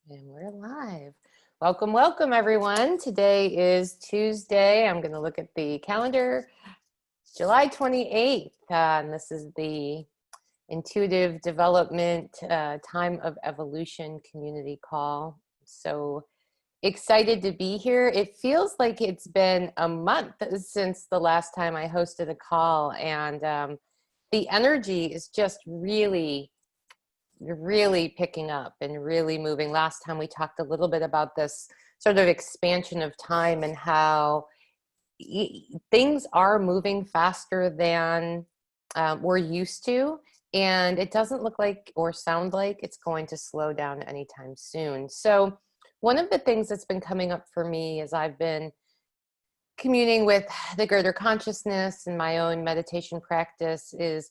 And we're live. Welcome, welcome, everyone. Today is Tuesday. I'm going to look at the calendar, July 28th. And this is the Intuitive Development Time of Evolution community call. So excited to be here. It feels like it's been a month since the last time I hosted a call, and the energy is just really picking up and really moving. Last time we talked a little bit about this sort of expansion of time and how things are moving faster than we're used to. And it doesn't look like or sound like it's going to slow down anytime soon. So one of the things that's been coming up for me as I've been communing with the greater consciousness and my own meditation practice is,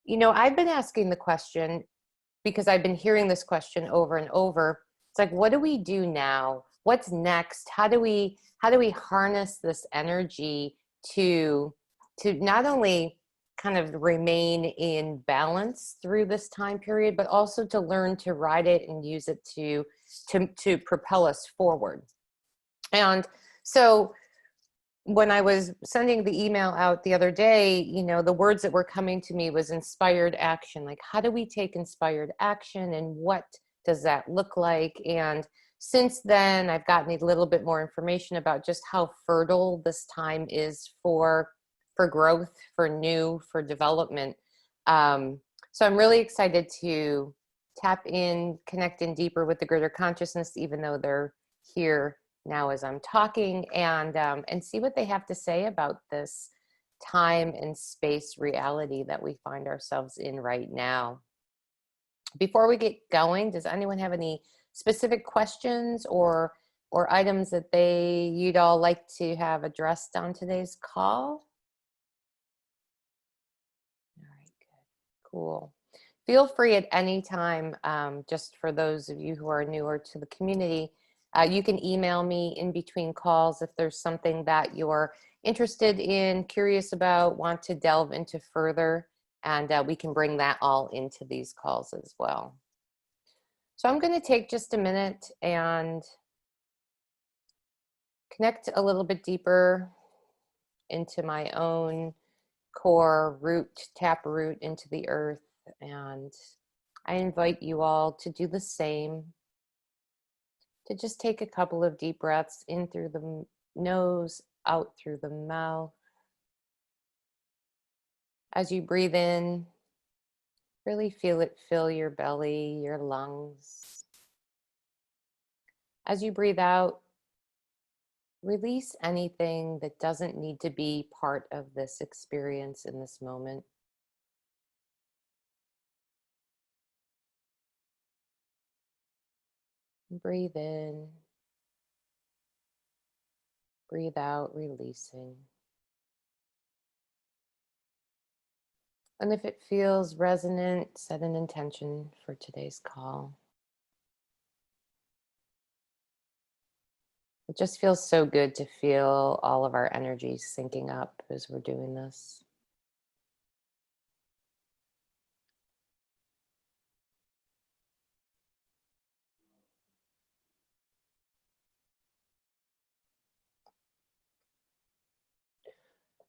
I've been asking the question, because I've been hearing this question over and over. It's like, what do we do now? What's next? How do we harness this energy to not only kind of remain in balance through this time period, but also to learn to ride it and use it to propel us forward. And so when I was sending the email out the other day, the words that were coming to me was inspired action. Like, how do we take inspired action and what does that look like? And since then, I've gotten a little bit more information about just how fertile this time is for growth, for new, for development. So I'm really excited to tap in, connect in deeper with the greater consciousness, even though they're here now as I'm talking, and see what they have to say about this time and space reality that we find ourselves in right now. Before we get going, does anyone have any specific questions or items that you'd all like to have addressed on today's call? All right, good, cool. Feel free at any time, just for those of you who are newer to the community, you can email me in between calls if there's something that you're interested in, curious about, want to delve into further, and we can bring that all into these calls as well. So I'm going to take just a minute and connect a little bit deeper into my own core root, tap root into the earth, and I invite you all to do the same. To just take a couple of deep breaths in through the nose, out through the mouth. As you breathe in, really feel it fill your belly, your lungs. As you breathe out, release anything that doesn't need to be part of this experience in this moment. Breathe in, breathe out, releasing. And if it feels resonant, set an intention for today's call. It just feels so good to feel all of our energies syncing up as we're doing this.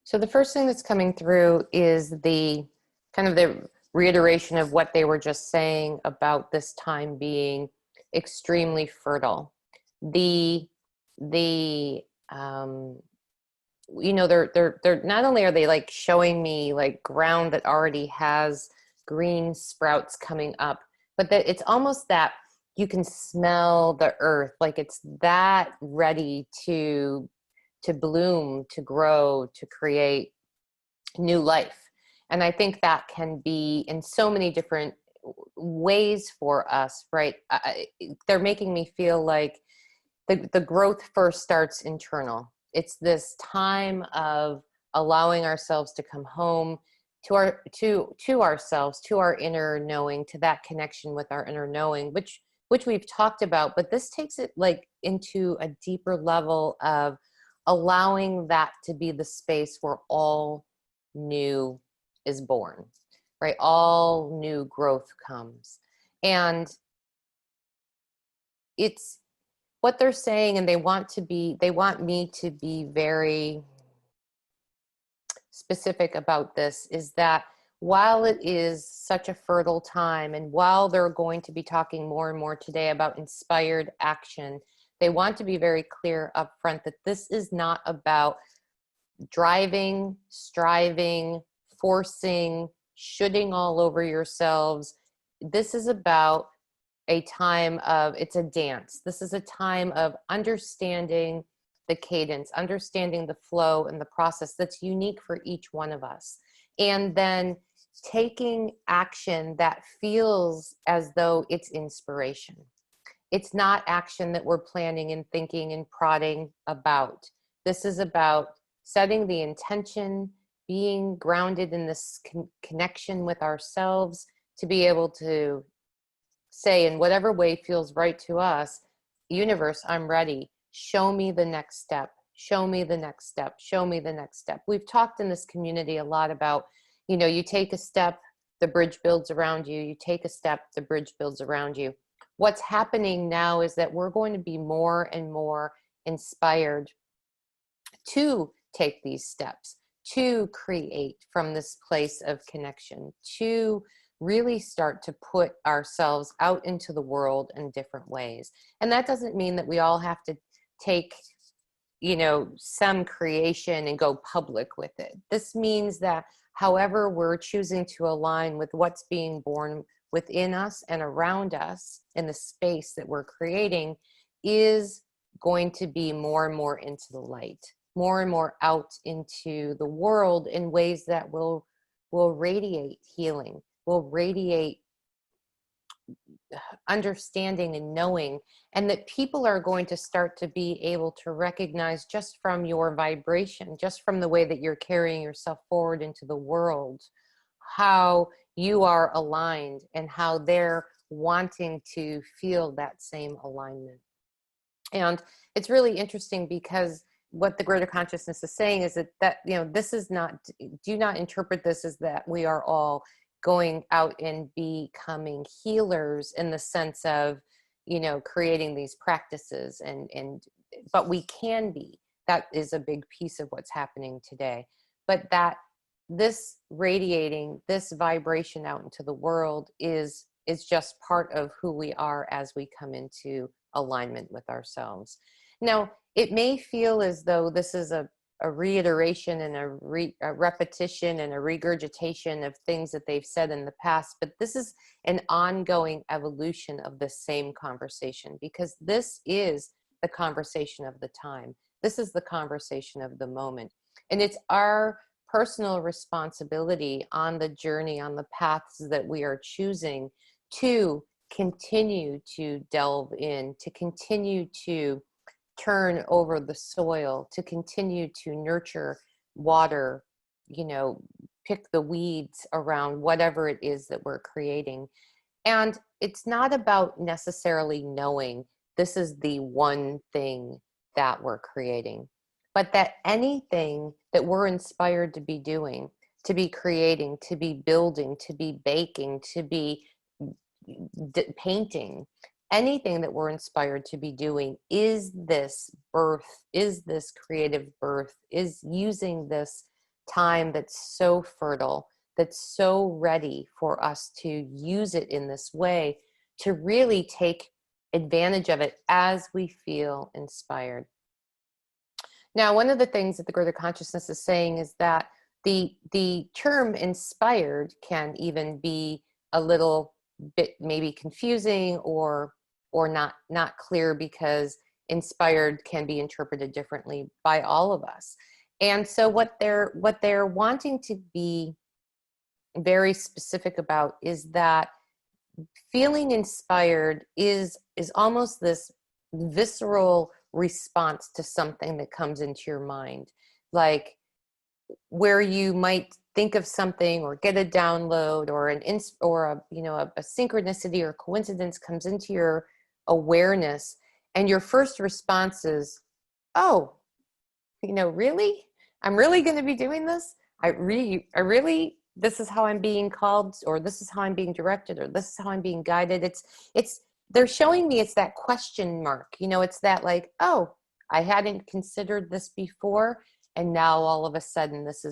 So the first thing that's coming through is the kind of the reiteration of what they were just saying about this time being extremely fertile. They're not only are they like showing me like ground that already has green sprouts coming up, but that it's almost that you can smell the earth, like it's that ready to bloom, to grow, to create new life. And I think that can be in so many different ways for us, right? They're making me feel like the growth first starts internal. It's this time of allowing ourselves to come home to ourselves, to our inner knowing, to that connection with our inner knowing, which we've talked about, but this takes it like into a deeper level of allowing that to be the space where all new is born, right? All new growth comes. And it's what they're saying, and they want me to be very specific about this, is that while it is such a fertile time, and while they're going to be talking more and more today about inspired action, they want to be very clear up front that this is not about driving, striving, forcing, shooting all over yourselves. This is about a time of, it's a dance. This is a time of understanding the cadence, understanding the flow and the process that's unique for each one of us. And then taking action that feels as though it's inspiration. It's not action that we're planning and thinking and prodding about. This is about setting the intention, being grounded in this connection with ourselves, to be able to say in whatever way feels right to us, universe, I'm ready. Show me the next step. Show me the next step. Show me the next step. We've talked in this community a lot about, you know, you take a step, the bridge builds around you. You take a step, the bridge builds around you. What's happening now is that we're going to be more and more inspired to take these steps, to create from this place of connection, to really start to put ourselves out into the world in different ways. And that doesn't mean that we all have to take, you know, some creation and go public with it. This means that however we're choosing to align with what's being born within us and around us in the space that we're creating is going to be more and more into the light, more and more out into the world in ways that will radiate healing, will radiate understanding and knowing, and that people are going to start to be able to recognize just from your vibration, just from the way that you're carrying yourself forward into the world, how you are aligned and how they're wanting to feel that same alignment. And it's really interesting because what the greater consciousness is saying is that you know, this is not, do not interpret this as that we are all going out and becoming healers in the sense of, you know, creating these practices but we can be. That is a big piece of what's happening today. But that this radiating, this vibration out into the world is just part of who we are as we come into alignment with ourselves. Now, it may feel as though this is a reiteration and a repetition and a regurgitation of things that they've said in the past, but this is an ongoing evolution of the same conversation, because this is the conversation of the time. This is the conversation of the moment. And it's our personal responsibility on the journey, on the paths that we are choosing, to continue to delve in, to continue to turn over the soil, to continue to nurture, water, you know, pick the weeds around whatever it is that we're creating. And it's not about necessarily knowing this is the one thing that we're creating, but that anything that we're inspired to be doing, to be creating, to be building, to be baking, to be painting, anything that we're inspired to be doing is this birth, is this creative birth, is using this time that's so fertile, that's so ready for us to use it in this way, to really take advantage of it as we feel inspired. Now, one of the things that the greater consciousness is saying is that the term inspired can even be a little bit maybe confusing or not clear, because inspired can be interpreted differently by all of us. And so what they're wanting to be very specific about is that feeling inspired is almost this visceral response to something that comes into your mind, like where you might think of something or get a download or a synchronicity or coincidence comes into your awareness, and your first response is, oh, really? I'm really going to be doing this? I really, this is how I'm being called, or this is how I'm being directed, or this is how I'm being guided. It's they're showing me it's that question mark. You know, it's that like, oh, I hadn't considered this before, and now all of a sudden this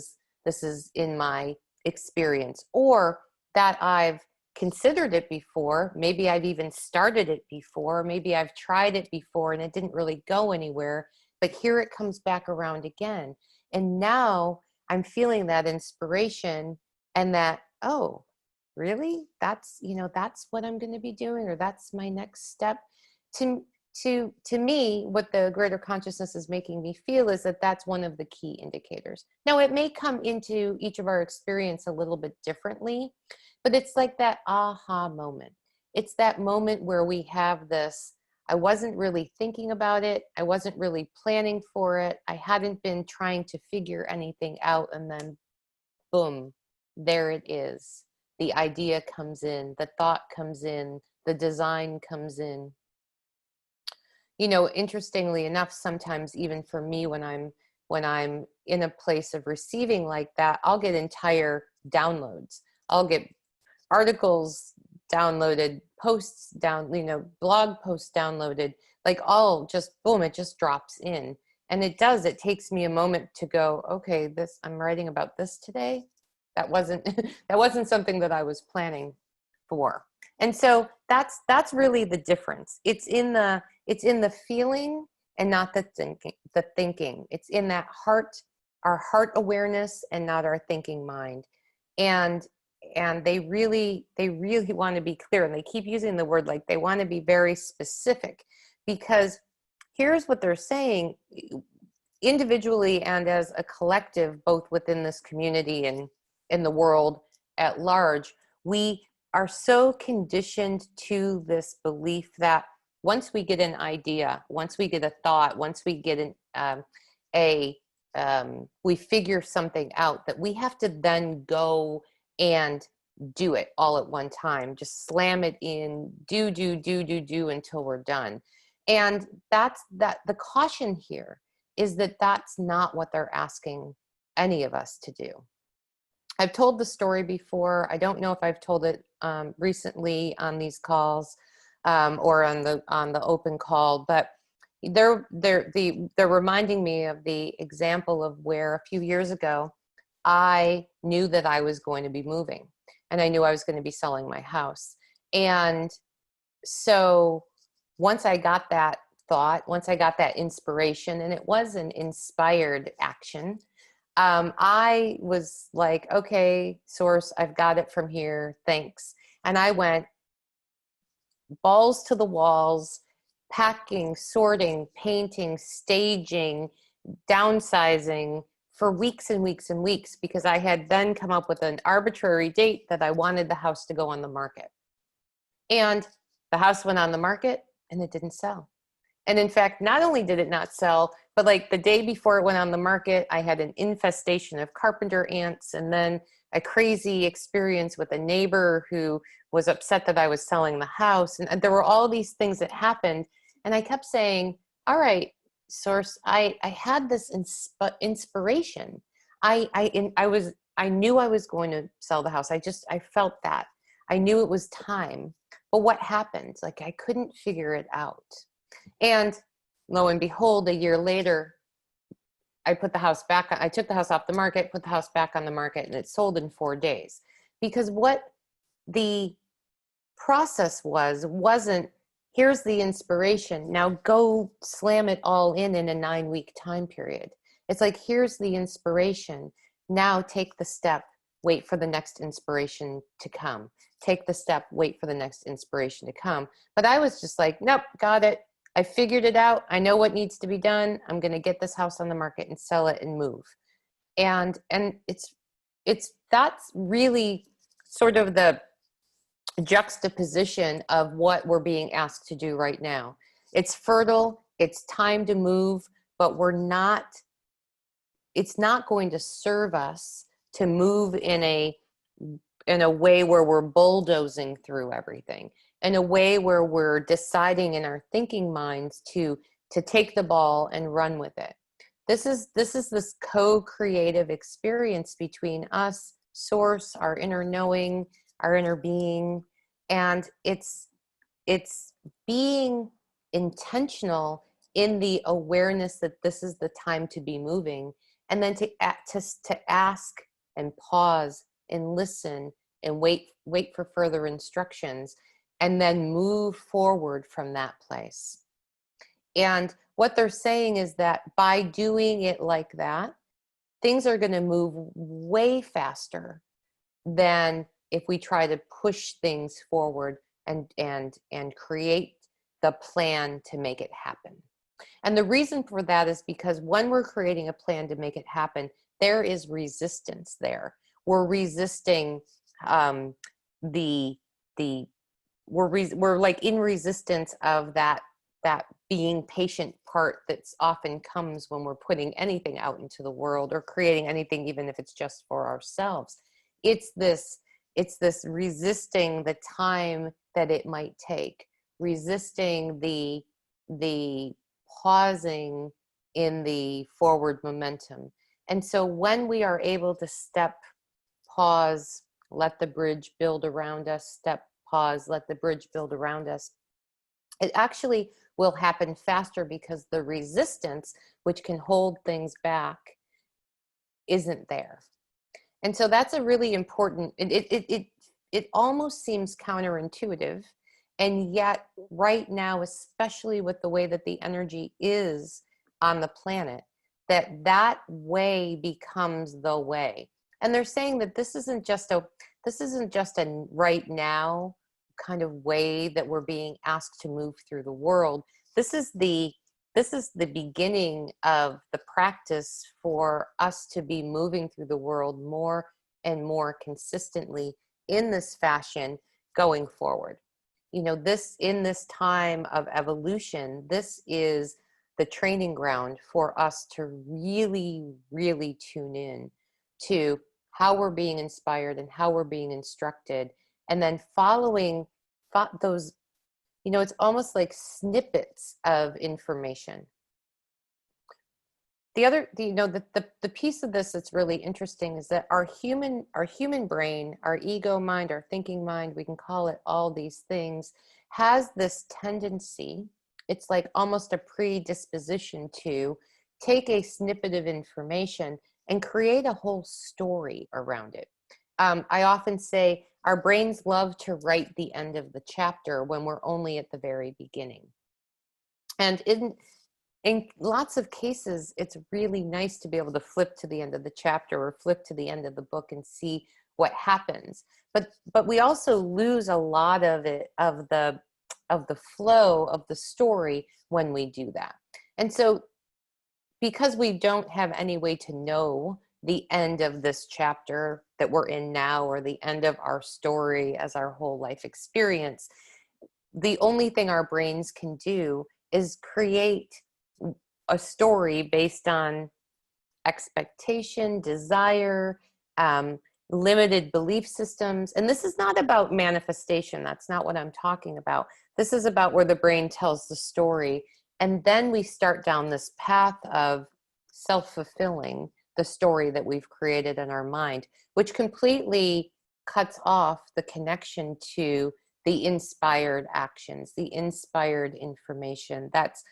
is in my experience, or that I've considered it before. Maybe I've even started it before. Maybe I've tried it before and it didn't really go anywhere, but here it comes back around again. And now I'm feeling that inspiration and that, oh, really? That's, you know, that's what I'm going to be doing, or that's my next step. To me, what the greater consciousness is making me feel is that that's one of the key indicators. Now, it may come into each of our experience a little bit differently, but it's like that aha moment. It's that moment where we have this, I wasn't really thinking about it. I wasn't really planning for it. I hadn't been trying to figure anything out. And then boom, there it is. The idea comes in, the thought comes in, the design comes in. You know, interestingly enough, sometimes even for me, when I'm in a place of receiving like that, I'll get entire downloads. I'll get articles downloaded, posts down, you know, blog posts downloaded, like all just boom, it just drops in. And it does, it takes me a moment to go, okay, this, I'm writing about this today. That wasn't, that wasn't something that I was planning for. And so that's really the difference. It's in the feeling and not the thinking. It's in that heart, our heart awareness, and not our thinking mind. And they really want to be clear, and they keep using the word, like they want to be very specific, because here's what they're saying individually and as a collective, both within this community and in the world at large. We are so conditioned to this belief that once we get an idea, once we get a thought, once we get we figure something out, that we have to then go and do it all at one time, just slam it in, do until we're done. And that's the caution here is that that's not what they're asking any of us to do. I've told the story before. I don't know if I've told it recently on these calls or on the open call, but they're reminding me of the example of where a few years ago I knew that I was going to be moving, and I knew I was going to be selling my house. And so once I got that thought, once I got that inspiration, and it was an inspired action, I was like, okay, source, I've got it from here. Thanks. And I went balls to the walls, packing, sorting, painting, staging, downsizing for weeks and weeks and weeks, because I had then come up with an arbitrary date that I wanted the house to go on the market. And the house went on the market and it didn't sell. And in fact, not only did it not sell, but like the day before it went on the market, I had an infestation of carpenter ants, and then a crazy experience with a neighbor who was upset that I was selling the house. And there were all these things that happened. And I kept saying, all right, source, I had this inspiration. I knew I was going to sell the house. I felt that. I knew it was time. But what happened? Like I couldn't figure it out. And lo and behold, a year later, I took the house off the market, put the house back on the market, and it sold in 4 days. Because what the process wasn't, here's the inspiration, now go slam it all in a 9-week time period. It's like, here's the inspiration, now take the step, wait for the next inspiration to come. Take the step, wait for the next inspiration to come. But I was just like, nope, got it. I figured it out. I know what needs to be done. I'm going to get this house on the market and sell it and move. And that's really sort of the juxtaposition of what we're being asked to do right now. It's fertile. It's time to move, but it's not going to serve us to move in a way where we're bulldozing through everything, in a way where we're deciding in our thinking minds to take the ball and run with it. This is this co-creative experience between us, source, our inner knowing, our inner being, and it's being intentional in the awareness that this is the time to be moving, and then to ask and pause and listen and wait for further instructions, and then move forward from that place. And what they're saying is that by doing it like that, things are going to move way faster than if we try to push things forward and create the plan to make it happen. And the reason for that is because when we're creating a plan to make it happen, there is resistance there. We're resisting the we're like in resistance of that being patient part that's often comes when we're putting anything out into the world or creating anything, even if it's just for ourselves. It's this resisting the time that it might take, resisting the pausing in the forward momentum. And so when we are able to step, pause, let the bridge build around us, step, pause, let the bridge build around us, it actually will happen faster because the resistance, which can hold things back, isn't there. And so that's a really important, it almost seems counterintuitive. And yet right now, especially with the way that the energy is on the planet, that way becomes the way. And they're saying that this isn't just a right now kind of way that we're being asked to move through the world. This is the beginning of the practice for us to be moving through the world more and more consistently in this fashion going forward. You know, in this time of evolution, this is the training ground for us to really, really tune in to how we're being inspired and how we're being instructed, and then following those, you know, it's almost like snippets of information. The other, you know, the piece of this that's really interesting is that our human brain, our ego mind, our thinking mind, we can call it all these things, has this tendency, it's like almost a predisposition to take a snippet of information and create a whole story around it. I often say our brains love to write the end of the chapter when we're only at the very beginning. And in lots of cases, it's really nice to be able to flip to the end of the chapter or flip to the end of the book and see what happens. But we also lose a lot of it, of the flow of the story when we do that. And so because we don't have any way to know the end of this chapter that we're in now, or the end of our story as our whole life experience, the only thing our brains can do is create a story based on expectation, desire, limited belief systems. And this is not about manifestation. That's not what I'm talking about. This is about where the brain tells the story. And then we start down this path of self-fulfilling the story that we've created in our mind, which completely cuts off the connection to the inspired actions, the inspired information that's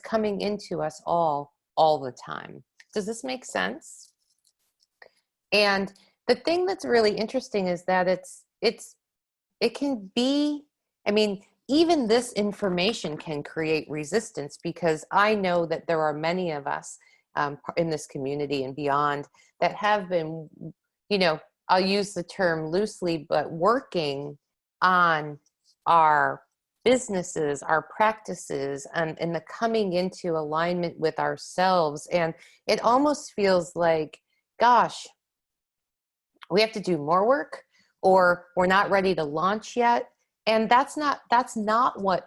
coming into us all the time. Does this make sense? And the thing that's really interesting is that it can be, I mean, even this information can create resistance, because I know that there are many of us in this community and beyond that have been, you know, I'll use the term loosely, but working on our businesses, our practices, and the coming into alignment with ourselves. And it almost feels like, gosh, we have to do more work, or we're not ready to launch yet. And that's not what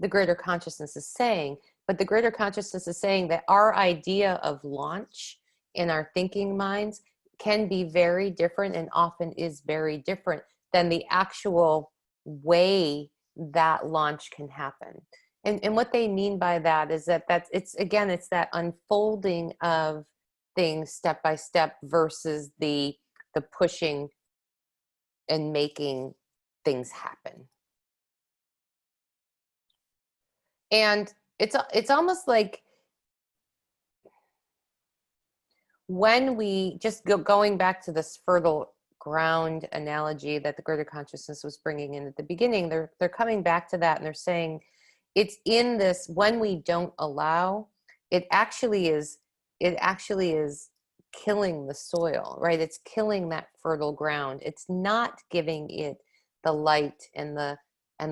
the greater consciousness is saying. But the greater consciousness is saying that our idea of launch in our thinking minds can be very different, and often is very different than the actual way that launch can happen. And what they mean by that is that it's that unfolding of things step by step versus the pushing and making things happen. And it's almost like when we just going back to this fertile ground analogy that the greater consciousness was bringing in at the beginning, they're coming back to that, and they're saying it's in this, when we don't allow, it actually is killing the soil, right? It's killing that fertile ground. It's not giving it the light and the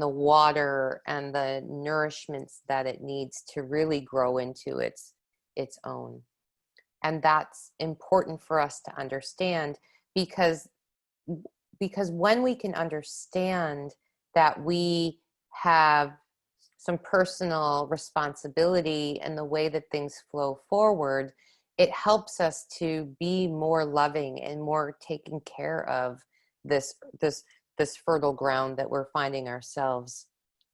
water and the nourishments that it needs to really grow into its own. And that's important for us to understand, because when we can understand that we have some personal responsibility in the way that things flow forward, it helps us to be more loving and more taking care of this fertile ground that we're finding ourselves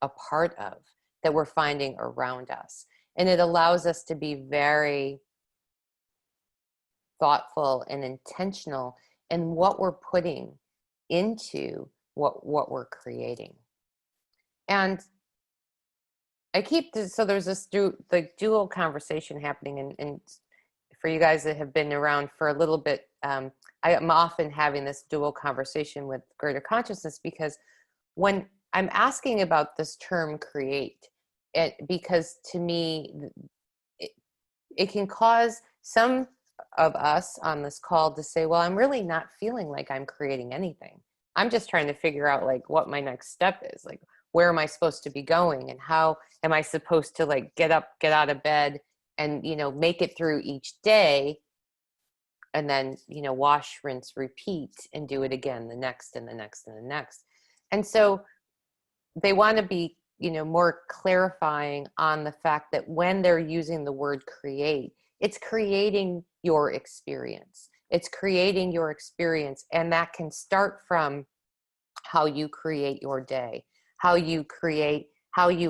a part of, that we're finding around us. And it allows us to be very thoughtful and intentional in what we're putting into what we're creating. And I keep this, so there's this dual conversation happening, and for you guys that have been around for a little bit, I am often having this dual conversation with greater consciousness, because when I'm asking about this term create, because to me, it can cause some of us on this call to say, well, I'm really not feeling like I'm creating anything. I'm just trying to figure out like what my next step is, like where am I supposed to be going, and how am I supposed to like get up, get out of bed, and make it through each day, and then wash, rinse, repeat, and do it again the next and the next and the next. And so they want to be more clarifying on the fact that when they're using the word create, it's creating your experience. It's creating your experience, and that can start from how you create your day, how you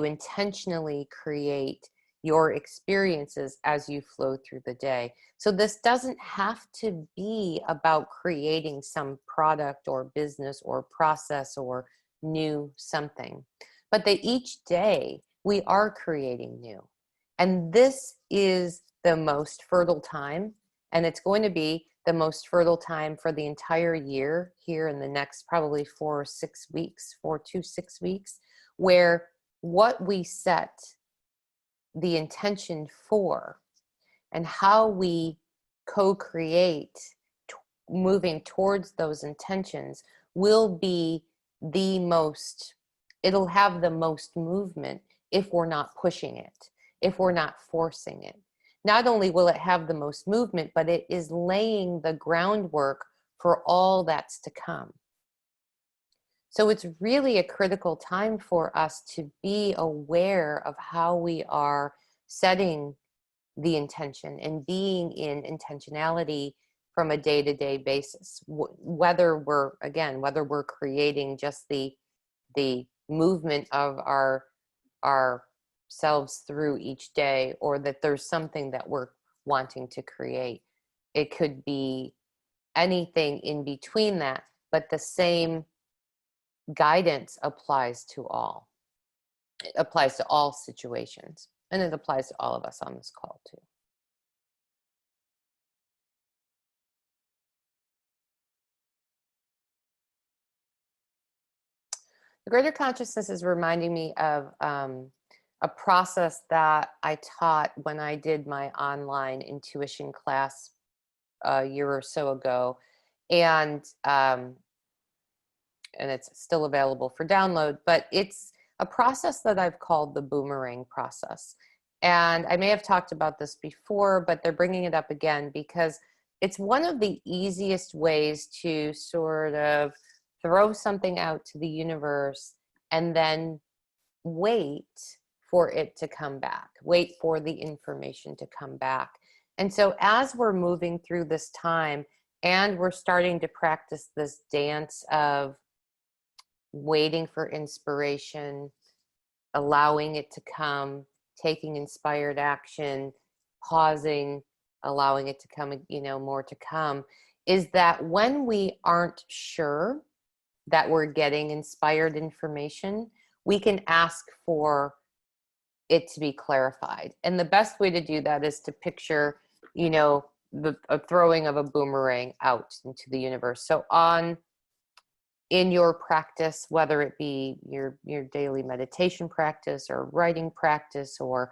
intentionally create your experiences as you flow through the day. So this doesn't have to be about creating some product or business or process or new something, but that each day we are creating new. And this is the most fertile time, and it's going to be the most fertile time for the entire year here in the next probably 4 to 6 weeks, where what we set the intention for and how we co-create moving towards those intentions will be it'll have the most movement if we're not pushing it, if we're not forcing it. Not only will it have the most movement, but it is laying the groundwork for all that's to come. So it's really a critical time for us to be aware of how we are setting the intention and being in intentionality from a day-to-day basis. Whether we're creating just the movement of ourselves through each day, or that there's something that we're wanting to create. It could be anything in between that, but the same guidance applies to all. It applies to all situations, and it applies to all of us on this call too. The greater consciousness is reminding me of a process that I taught when I did my online intuition class a year or so ago, and it's still available for download, but it's a process that I've called the boomerang process. And I may have talked about this before, but they're bringing it up again because it's one of the easiest ways to sort of throw something out to the universe and then wait for it to come back, wait for the information to come back. And so as we're moving through this time and we're starting to practice this dance of waiting for inspiration, allowing it to come, taking inspired action, pausing, allowing it to come, more to come, is that when we aren't sure that we're getting inspired information, we can ask for it to be clarified. And the best way to do that is to picture, the a throwing of a boomerang out into the universe. So in your practice, whether it be your daily meditation practice or writing practice, or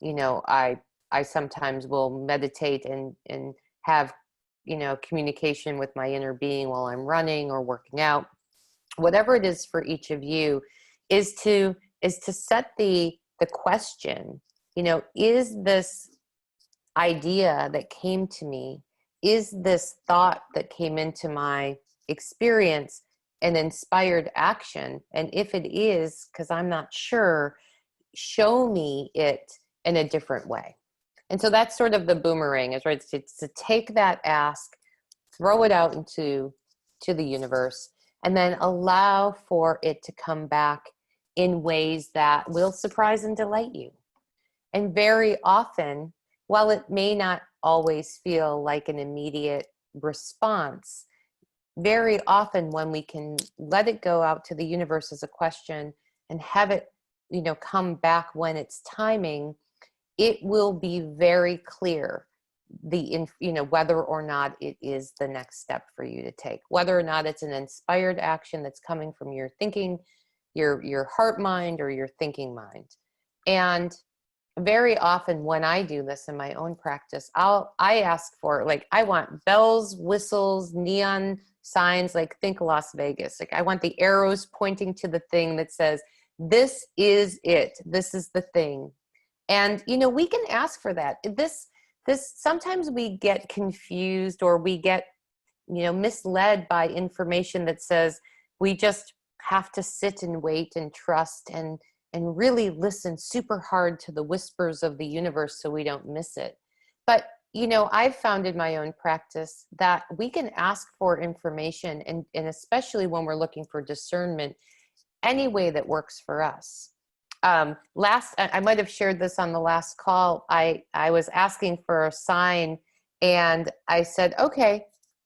I sometimes will meditate and have communication with my inner being while I'm running or working out. Whatever it is for each of you, is to set the question, is this idea that came to me, is this thought that came into my experience an inspired action? And if it is, because I'm not sure, show me it in a different way. And so that's sort of the boomerang, is right, to take that ask, throw it out into the universe, and then allow for it to come back in ways that will surprise and delight you. And very often, while it may not always feel like an immediate response, very often when we can let it go out to the universe as a question and have it, come back when it's timing, it will be very clear whether or not it is the next step for you to take, whether or not it's an inspired action that's coming from your thinking, your heart mind, or your thinking mind. And very often when I do this in my own practice, I ask for, like, I want bells, whistles, neon signs, like think Las Vegas. Like, I want the arrows pointing to the thing that says, this is it. This is the thing. And, we can ask for that. This sometimes we get confused, or we get, misled by information that says we just have to sit and wait and trust and really listen super hard to the whispers of the universe so we don't miss it. But, I've found in my own practice that we can ask for information, and especially when we're looking for discernment, any way that works for us. I might have shared this on the last call. I was asking for a sign, and I said, okay,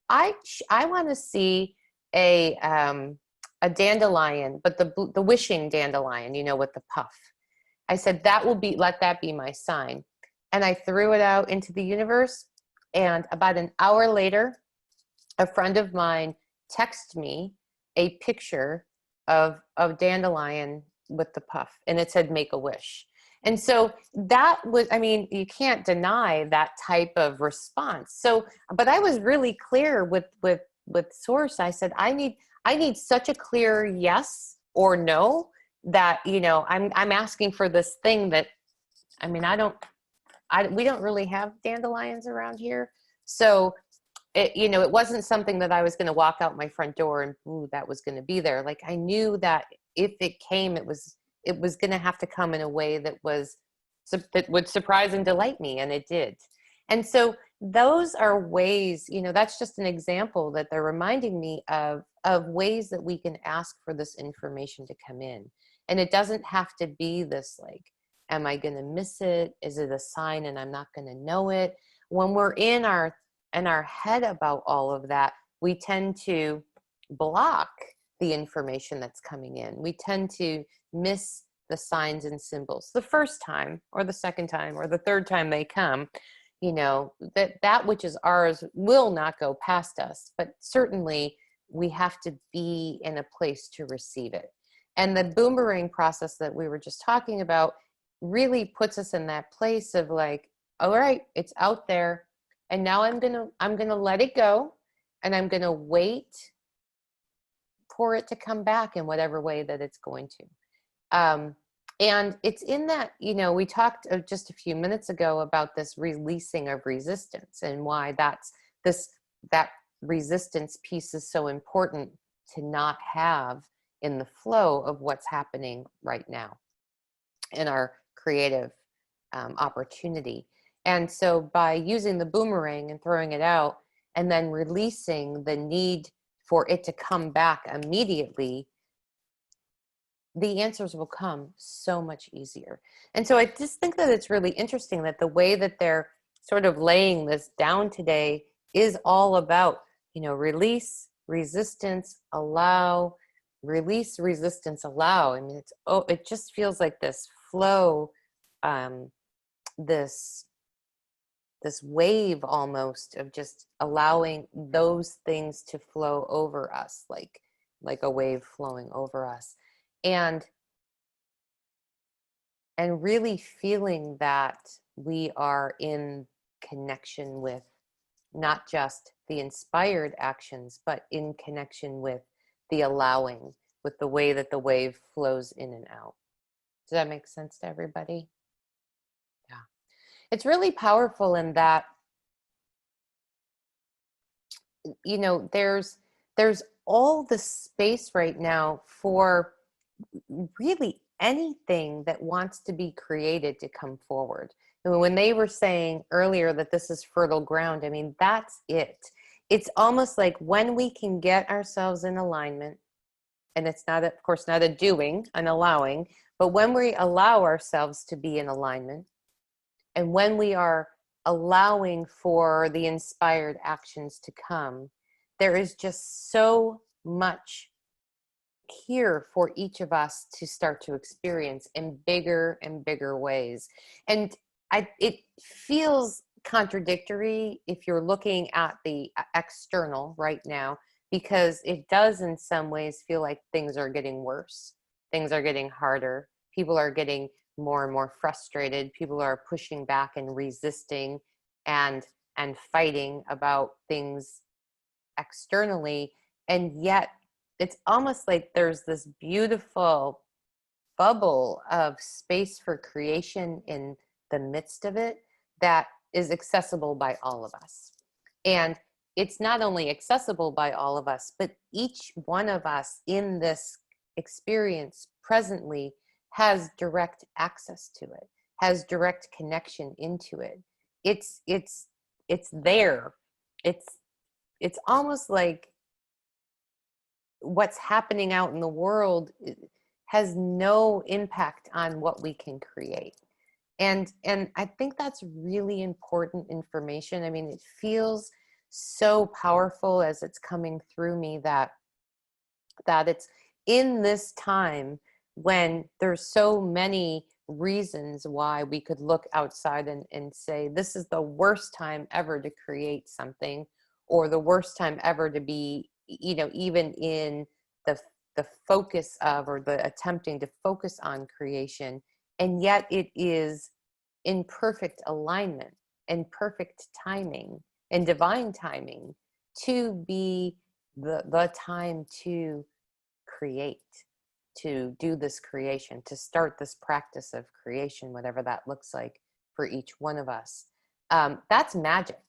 I want to see a dandelion, but the wishing dandelion, with the puff. I said, let that be my sign. And I threw it out into the universe. And about an hour later, a friend of mine texted me a picture of dandelion with the puff, and it said, make a wish. And so that was, you can't deny that type of response. So, but I was really clear with Source. I said, I need such a clear yes or no that, I'm asking for this thing that, we don't really have dandelions around here. So it wasn't something that I was going to walk out my front door and, ooh, that was going to be there. Like, I knew that if it came, it was going to have to come in a way that would surprise and delight me. And it did. And so those are ways, that's just an example that they're reminding me of ways that we can ask for this information to come in. And it doesn't have to be this, like, am I going to miss it? Is it a sign and I'm not going to know it? When we're in our head about all of that, we tend to block the information that's coming in. We tend to miss the signs and symbols the first time, or the second time, or the third time they come. That which is ours will not go past us, but certainly we have to be in a place to receive it. And the boomerang process that we were just talking about really puts us in that place of, like, all right, it's out there, and now I'm gonna let it go, and I'm gonna wait for it to come back in whatever way that it's going to. And it's in that, we talked just a few minutes ago about this releasing of resistance, and why that resistance piece is so important to not have in the flow of what's happening right now in our creative opportunity. And so by using the boomerang and throwing it out, and then releasing the need for it to come back immediately, the answers will come so much easier. And so I just think that it's really interesting that the way that they're sort of laying this down today is all about, release, resistance, allow, release, resistance, allow. It just feels like this flow this this wave almost of just allowing those things to flow over us, like a wave flowing over us, and really feeling that we are in connection with not just the inspired actions, but in connection with the allowing, with the way that the wave flows in and out. Does that make sense to everybody? Yeah. It's really powerful in that, you know, there's all the space right now for really anything that wants to be created to come forward. And when they were saying earlier that this is fertile ground, I mean, that's it. It's almost like when we can get ourselves in alignment, and it's not, of course, not a doing, an allowing, but when we allow ourselves to be in alignment, and when we are allowing for the inspired actions to come, there is just so much here for each of us to start to experience in bigger and bigger ways. And it feels contradictory if you're looking at the external right now, because it does in some ways feel like things are getting worse. Things are getting harder. People are getting more and more frustrated. People are pushing back and resisting and fighting about things externally. And yet it's almost like there's this beautiful bubble of space for creation in the midst of it that is accessible by all of us. And it's not only accessible by all of us, but each one of us in this experience presently has direct access to it, has direct connection into it. It's there. It's almost like what's happening out in the world has no impact on what we can create. And I think that's really important information. I mean, it feels so powerful as it's coming through me that it's in this time when there's so many reasons why we could look outside and say, this is the worst time ever to create something, or the worst time ever to be, you know, even in the focus of, or the attempting to focus on creation. And yet it is in perfect alignment and perfect timing and divine timing to be the time to create, to do this creation, to start this practice of creation, whatever that looks like for each one of us. That's magic.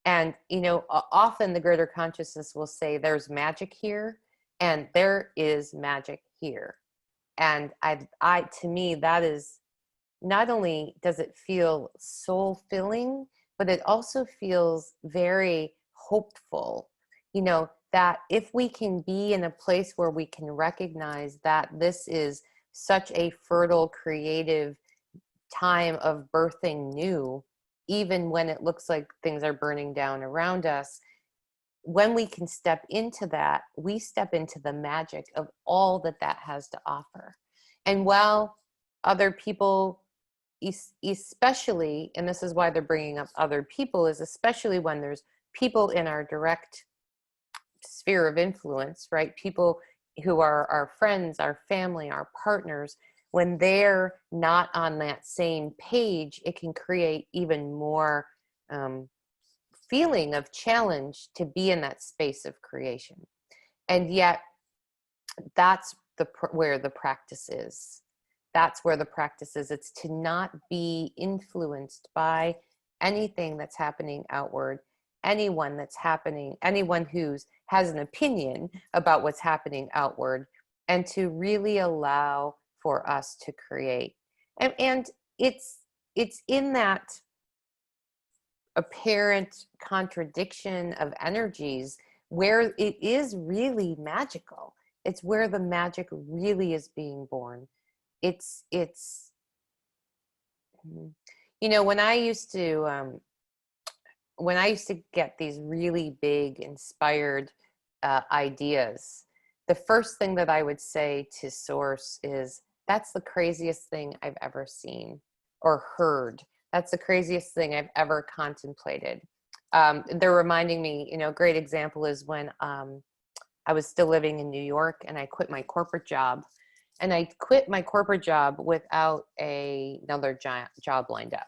And, you know, often the greater consciousness will say there's magic here and there is magic here. And to me, that is, not only does it feel soul filling, but it also feels very hopeful, you know, that if we can be in a place where we can recognize that this is such a fertile, creative time of birthing new, even when it looks like things are burning down around us, when we can step into that, we step into the magic of all that that has to offer. And while other people, especially, and this is why they're bringing up other people, is especially when there's people in our direct sphere of influence, right? People who are our friends, our family, our partners, when they're not on that same page, it can create even more feeling of challenge to be in that space of creation. And yet that's where the practice is. That's where the practice is. It's to not be influenced by anything that's happening outward, anyone who has an opinion about what's happening outward, and to really allow for us to create. And it's in that apparent contradiction of energies where it is really magical. It's where the magic really is being born. It's you know, when I used to get these really big inspired ideas, the first thing that I would say to source is, that's the craziest thing I've ever seen, or heard. That's the craziest thing I've ever contemplated. They're reminding me, a great example is when I was still living in New York and I quit my corporate job. And I quit my corporate job without another job lined up.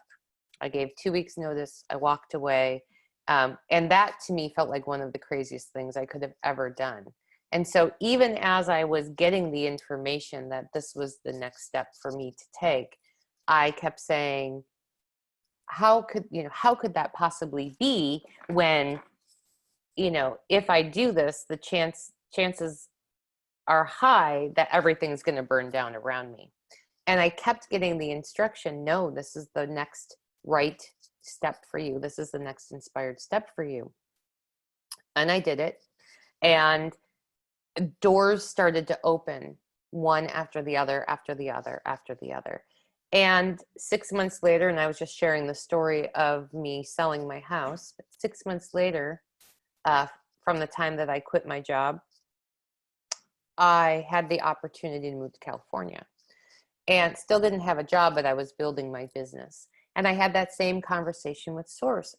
I gave 2 weeks notice. I walked away. And that to me felt like one of the craziest things I could have ever done. And so even as I was getting the information that this was the next step for me to take, I kept saying, how could that possibly be when, if I do this, the chances are high that everything's going to burn down around me. And I kept getting the instruction, no, this is the next right step for you. This is the next inspired step for you. And I did it. And doors started to open one after the other, after the other, after the other. And 6 months later, and I was just sharing the story of me selling my house, but 6 months later, from the time that I quit my job, I had the opportunity to move to California and still didn't have a job, but I was building my business. And I had that same conversation with Source.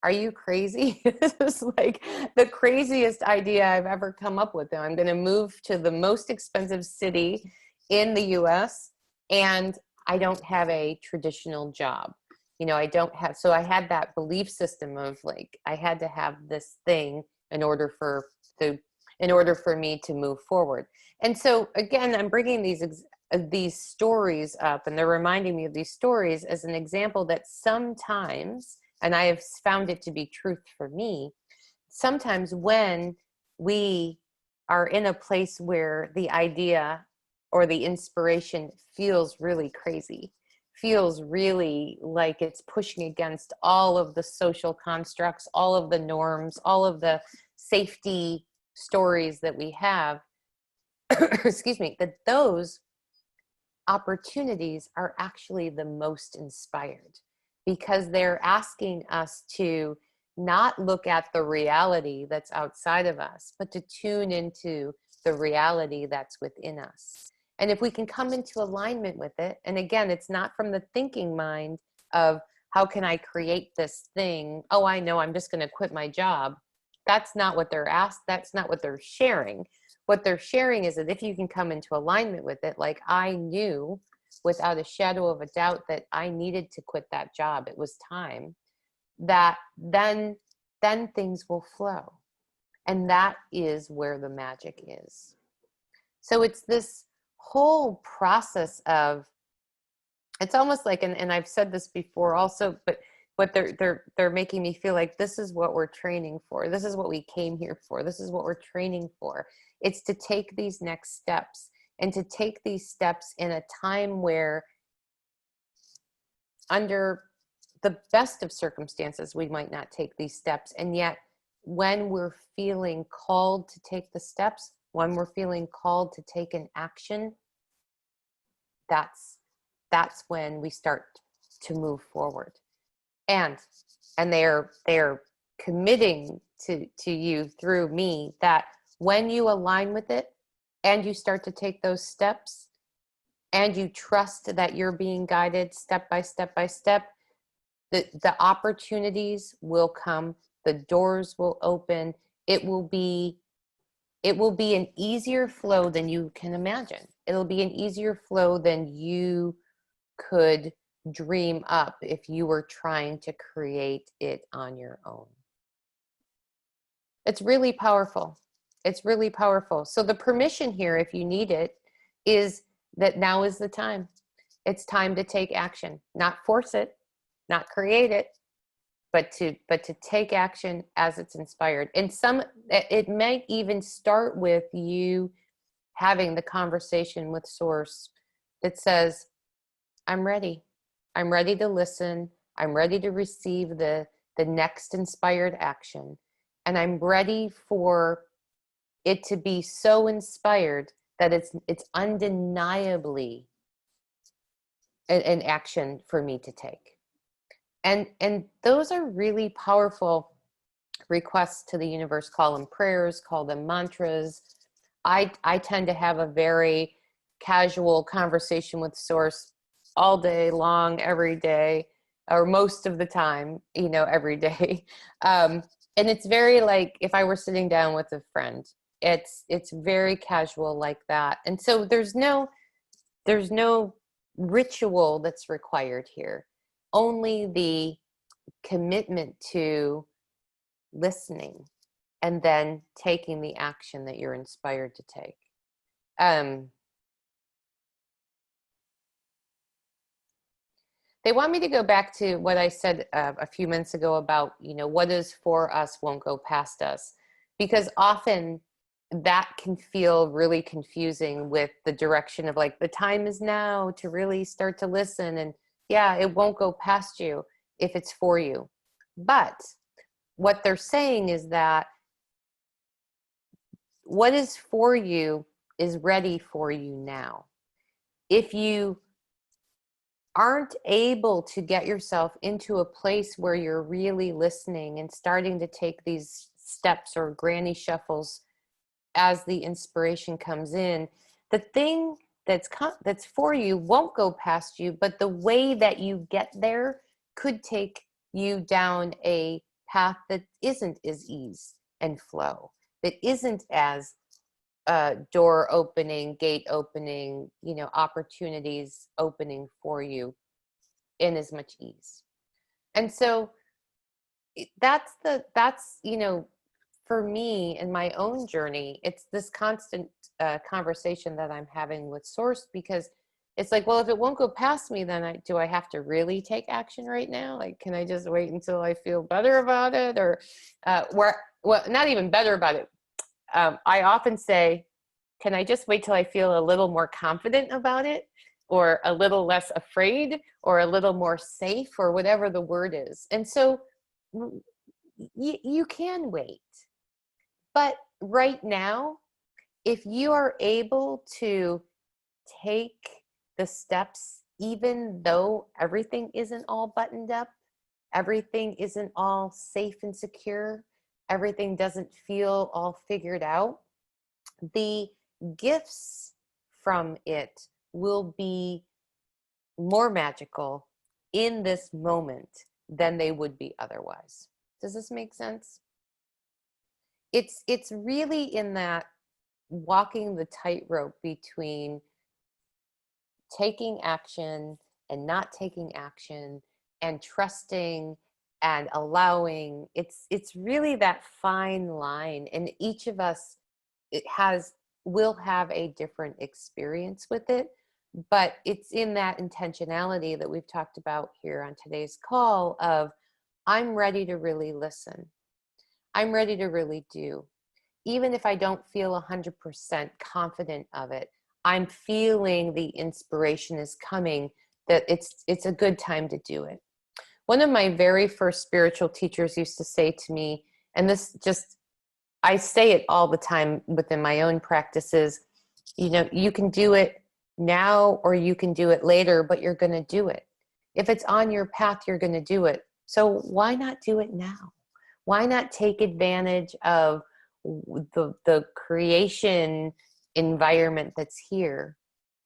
Are you crazy? This is like the craziest idea I've ever come up with. I'm going to move to the most expensive city in the US and I don't have a traditional job. So I had that belief system of like, I had to have this thing in order for me to move forward. And so again, I'm bringing these stories up, and they're reminding me of these stories as an example that sometimes, and I have found it to be truth for me, sometimes when we are in a place where the idea or the inspiration feels really crazy, feels really like it's pushing against all of the social constructs, all of the norms, all of the safety stories that we have, excuse me, that those opportunities are actually the most inspired because they're asking us to not look at the reality that's outside of us, but to tune into the reality that's within us. And if we can come into alignment with it, and again, it's not from the thinking mind of how can I create this thing? Oh, I know, I'm just going to quit my job. That's not what they're asked. That's not what they're sharing. What they're sharing is that if you can come into alignment with it, like I knew without a shadow of a doubt that I needed to quit that job. It was time. That then things will flow. And that is where the magic is. So it's this whole process of, it's almost like, and I've said this before also, but they're making me feel like this is what we're training for. This is what we came here for. This is what we're training for. It's to take these next steps and to take these steps in a time where under the best of circumstances, we might not take these steps. And yet when we're feeling called to take the steps, when we're feeling called to take an action, that's when we start to move forward. And they're committing to you through me that when you align with it and you start to take those steps and you trust that you're being guided step by step by step, the opportunities will come, the doors will open. It will be an easier flow than you can imagine. It'll be an easier flow than you could dream up if you were trying to create it on your own. It's really powerful. It's really powerful. So the permission here, if you need it, is that now is the time. It's time to take action, not force it, not create it, but to take action as it's inspired. And it might even start with you having the conversation with Source that says, I'm ready. I'm ready to listen. I'm ready to receive the next inspired action. And I'm ready for it to be so inspired that it's undeniably an action for me to take. And those are really powerful requests to the universe. Call them prayers, call them mantras. I tend to have a very casual conversation with Source all day long, every day, or most of the time, every day. And it's very like if I were sitting down with a friend, it's very casual like that. And so there's no ritual that's required here. Only the commitment to listening and then taking the action that you're inspired to take. They want me to go back to what I said a few minutes ago about, what is for us won't go past us, because often that can feel really confusing with the direction of like, the time is now to really start to listen. And yeah, it won't go past you if it's for you. But what they're saying is that what is for you is ready for you now. If you aren't able to get yourself into a place where you're really listening and starting to take these steps or granny shuffles as the inspiration comes in, the thing that's for you won't go past you, but the way that you get there could take you down a path that isn't as ease and flow, that isn't as door opening, gate opening, opportunities opening for you in as much ease. And so that's for me in my own journey, it's this constant conversation that I'm having with Source, because it's like, well, if it won't go past me, then do I have to really take action right now? Like, can I just wait until I feel better about it? Or not even better about it. I often say, can I just wait till I feel a little more confident about it, or a little less afraid, or a little more safe, or whatever the word is? And so you can wait. But right now, if you are able to take the steps, even though everything isn't all buttoned up, everything isn't all safe and secure, everything doesn't feel all figured out, the gifts from it will be more magical in this moment than they would be otherwise. Does this make sense? It's really in that walking the tightrope between taking action and not taking action, and trusting and allowing. It's really that fine line, and each of us will have a different experience with it, but it's in that intentionality that we've talked about here on today's call of, I'm ready to really listen. I'm ready to really do. Even if I don't feel 100% confident of it, I'm feeling the inspiration is coming, that it's a good time to do it. One of my very first spiritual teachers used to say to me, and I say it all the time within my own practices, you can do it now or you can do it later, but you're going to do it. If it's on your path, you're going to do it. So why not do it now? Why not take advantage of the creation environment that's here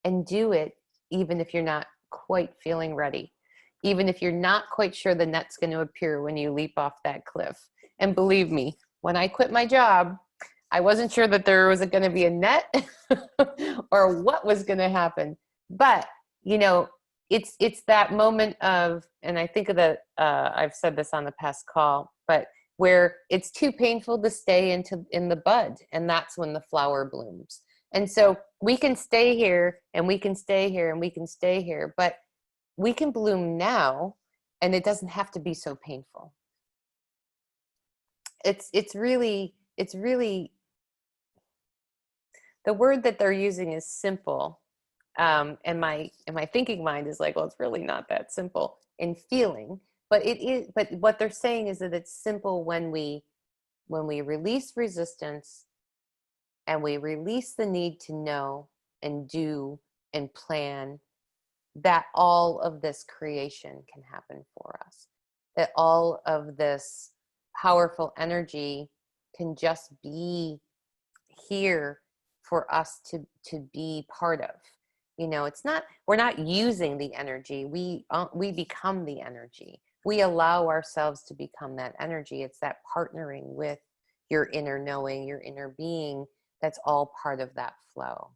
and do it, even if you're not quite feeling ready, even if you're not quite sure the net's going to appear when you leap off that cliff. And believe me, when I quit my job, I wasn't sure that there was going to be a net or what was going to happen. But, it's that moment of, and I think of I've said this on the past call, but where it's too painful to stay in the bud, and that's when the flower blooms. And so we can stay here and we can stay here and we can stay here, but we can bloom now, and it doesn't have to be so painful. It's really the word that they're using is simple. And my thinking mind is like, well, it's really not that simple in feeling, but it is. But what they're saying is that it's simple when we release resistance, and we release the need to know and do and plan, that all of this creation can happen for us, that all of this powerful energy can just be here for us to be part of. You know, it's not, we're not using the energy. We become the energy. We allow ourselves to become that energy. It's that partnering with your inner knowing, your inner being. That's all part of that flow.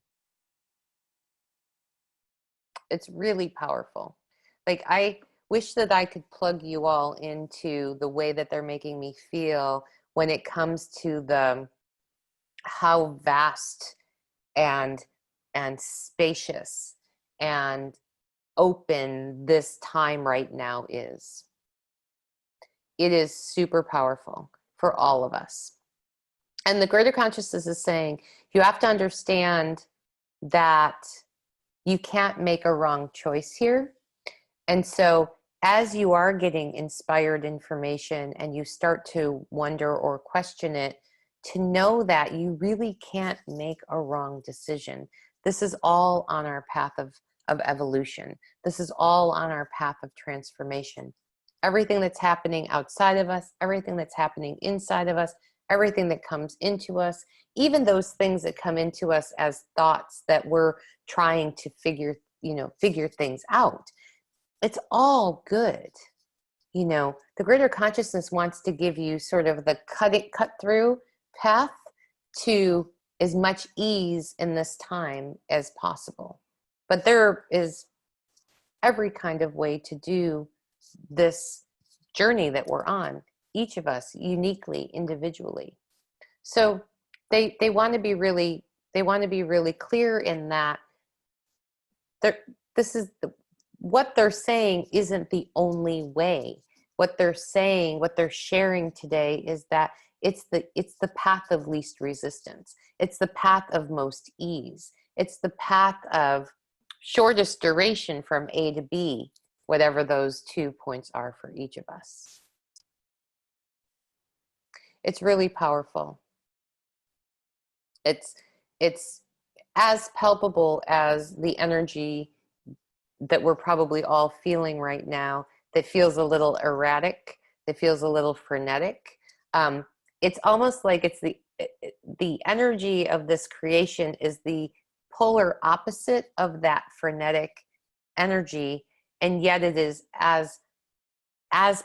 It's really powerful. Like, I wish that I could plug you all into the way that they're making me feel when it comes to the how vast and spacious and open this time right now is. It is super powerful for all of us. And the greater consciousness is saying you have to understand that you can't make a wrong choice here. And so as you are getting inspired information and you start to wonder or question it, to know that you really can't make a wrong decision. This is all on our path of evolution. This is all on our path of transformation. Everything that's happening outside of us, everything that's happening inside of us, everything that comes into us, even those things that come into us as thoughts that we're trying to figure things out. It's all good. You know, the greater consciousness wants to give you sort of the cut through path to as much ease in this time as possible. But there is every kind of way to do this journey that we're on, each of us uniquely, individually. So they want to be really clear in that what they're saying isn't the only way. What they're saying, what they're sharing today is that it's the path of least resistance. It's the path of most ease. It's the path of shortest duration from A to B, whatever those 2 points are for each of us. It's really powerful. It's as palpable as the energy that we're probably all feeling right now, that feels a little erratic, that feels a little frenetic. It's almost like it's the energy of this creation is the polar opposite of that frenetic energy, and yet it is as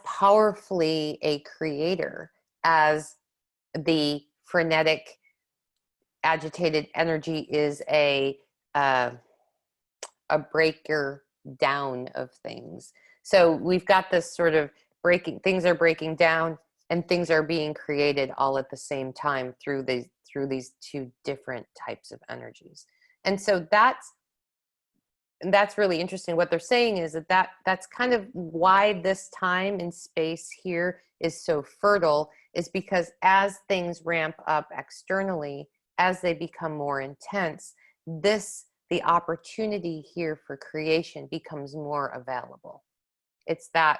powerfully a creator as the frenetic, agitated energy is a breaker down of things. So we've got this sort of things are breaking down and things are being created all at the same time through these two different types of energies. And so that's really interesting. What they're saying is that's kind of why this time and space here is so fertile, is because as things ramp up externally, as they become more intense, the opportunity here for creation becomes more available. It's that,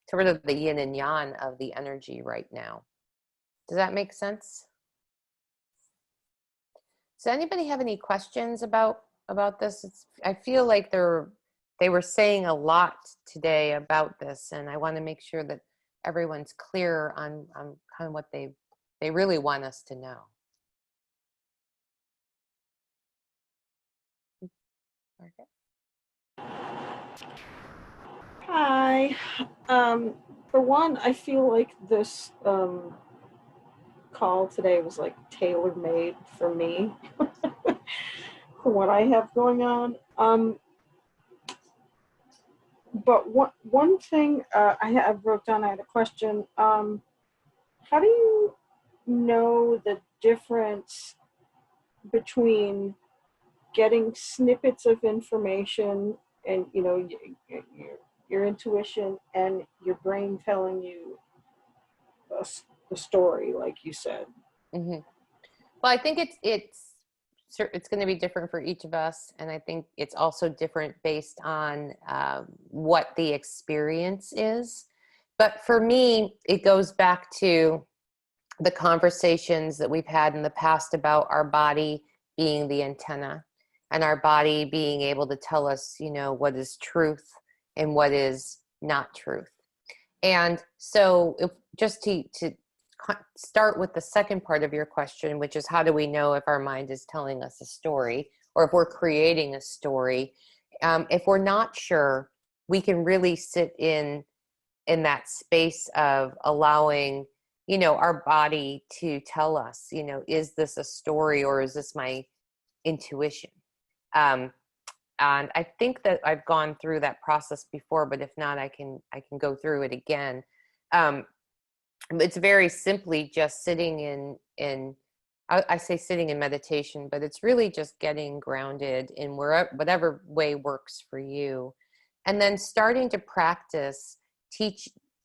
sort of the yin and yang of the energy right now. Does that make sense? Does anybody have any questions about this? I feel like they were saying a lot today about this, and I want to make sure that everyone's clear on kind of what they really want us to know. Okay. Hi. For one, I feel like this call today was like tailor-made for me for what I have going on. But one thing I wrote down, I had a question. How do you know the difference between getting snippets of information and, your intuition and your brain telling you the story, like you said? Mm-hmm. Well, I think it's going to be different for each of us, and I think it's also different based on what the experience is. But for me, it goes back to the conversations that we've had in the past about our body being the antenna, and our body being able to tell us, what is truth and what is not truth. And so just to start with the second part of your question, which is how do we know if our mind is telling us a story or if we're creating a story. If we're not sure, we can really sit in that space of allowing, our body to tell us, is this a story or is this my intuition? And I think that I've gone through that process before, but if not, I can go through it again. It's very simply just sitting in I say sitting in meditation, but it's really just getting grounded in whatever way works for you. And then starting to practice,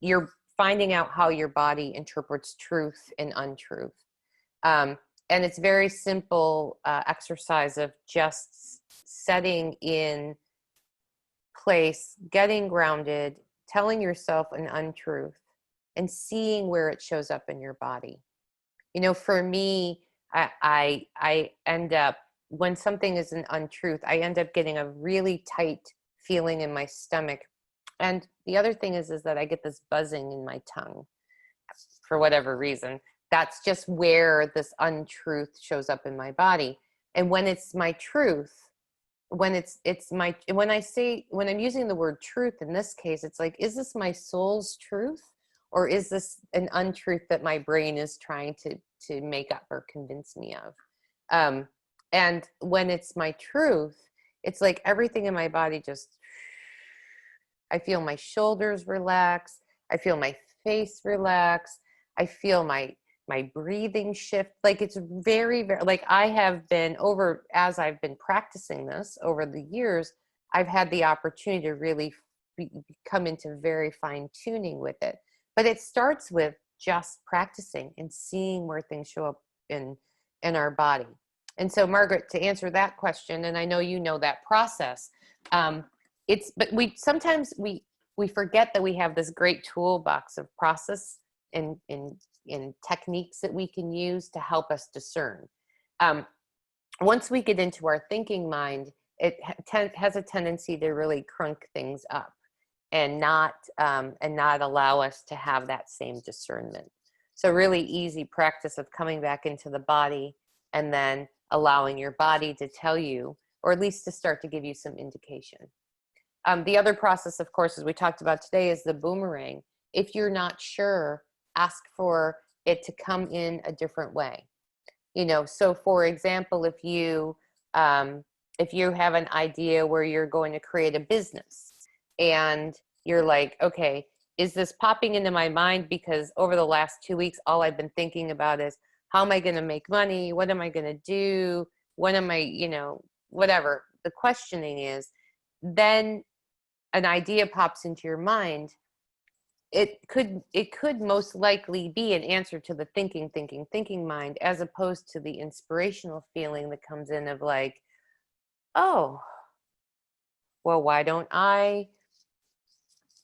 you're finding out how your body interprets truth and untruth. And it's very simple exercise of just setting in place, getting grounded, telling yourself an untruth, and seeing where it shows up in your body. For me, I end up, when something is an untruth, I end up getting a really tight feeling in my stomach. And the other thing is that I get this buzzing in my tongue for whatever reason. That's just where this untruth shows up in my body. And when it's my truth, when I'm using the word truth in this case, it's like, is this my soul's truth? Or is this an untruth that my brain is trying to make up or convince me of? And when it's my truth, it's like everything in my body I feel my shoulders relax. I feel my face relax. I feel my breathing shift. Like it's very, very, like I have been as I've been practicing this over the years, I've had the opportunity to really come into very fine tuning with it. But it starts with just practicing and seeing where things show up in our body. And so, Margaret, to answer that question, and I know you know that process, but sometimes we forget that we have this great toolbox of process and techniques that we can use to help us discern. Once we get into our thinking mind, it has a tendency to really crunk things up and not allow us to have that same discernment. So really easy practice of coming back into the body and then allowing your body to tell you, or at least to start to give you some indication. The other process, of course, as we talked about today, is the boomerang. If you're not sure, ask for it to come in a different way. So for example, if you have an idea where you're going to create a business, and you're like, okay, is this popping into my mind because over the last 2 weeks, all I've been thinking about is, how am I going to make money? What am I going to do? When am I, whatever the questioning is, then an idea pops into your mind. It could most likely be an answer to the thinking mind, as opposed to the inspirational feeling that comes in of like, oh, well, why don't I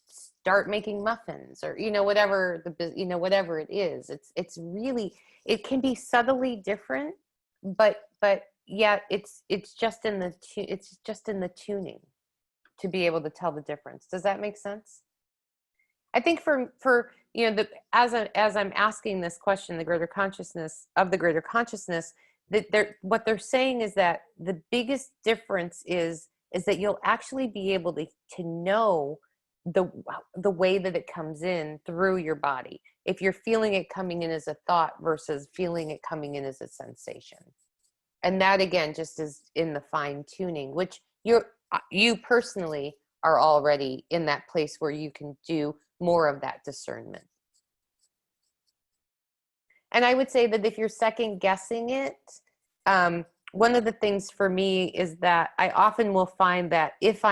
start making muffins, or whatever whatever it is. It's really, it can be subtly different, but yeah, it's just in the tuning to be able to tell the difference. Does that make sense? I think for as I'm asking this question, the greater consciousness, that what they're saying is that the biggest difference is that you'll actually be able to know the way that it comes in through your body, if you're feeling it coming in as a thought versus feeling it coming in as a sensation. And that, again, just is in the fine tuning, which you personally are already in that place where you can do more of that discernment. And I would say that if you're second guessing it, one of the things for me is that I often will find that if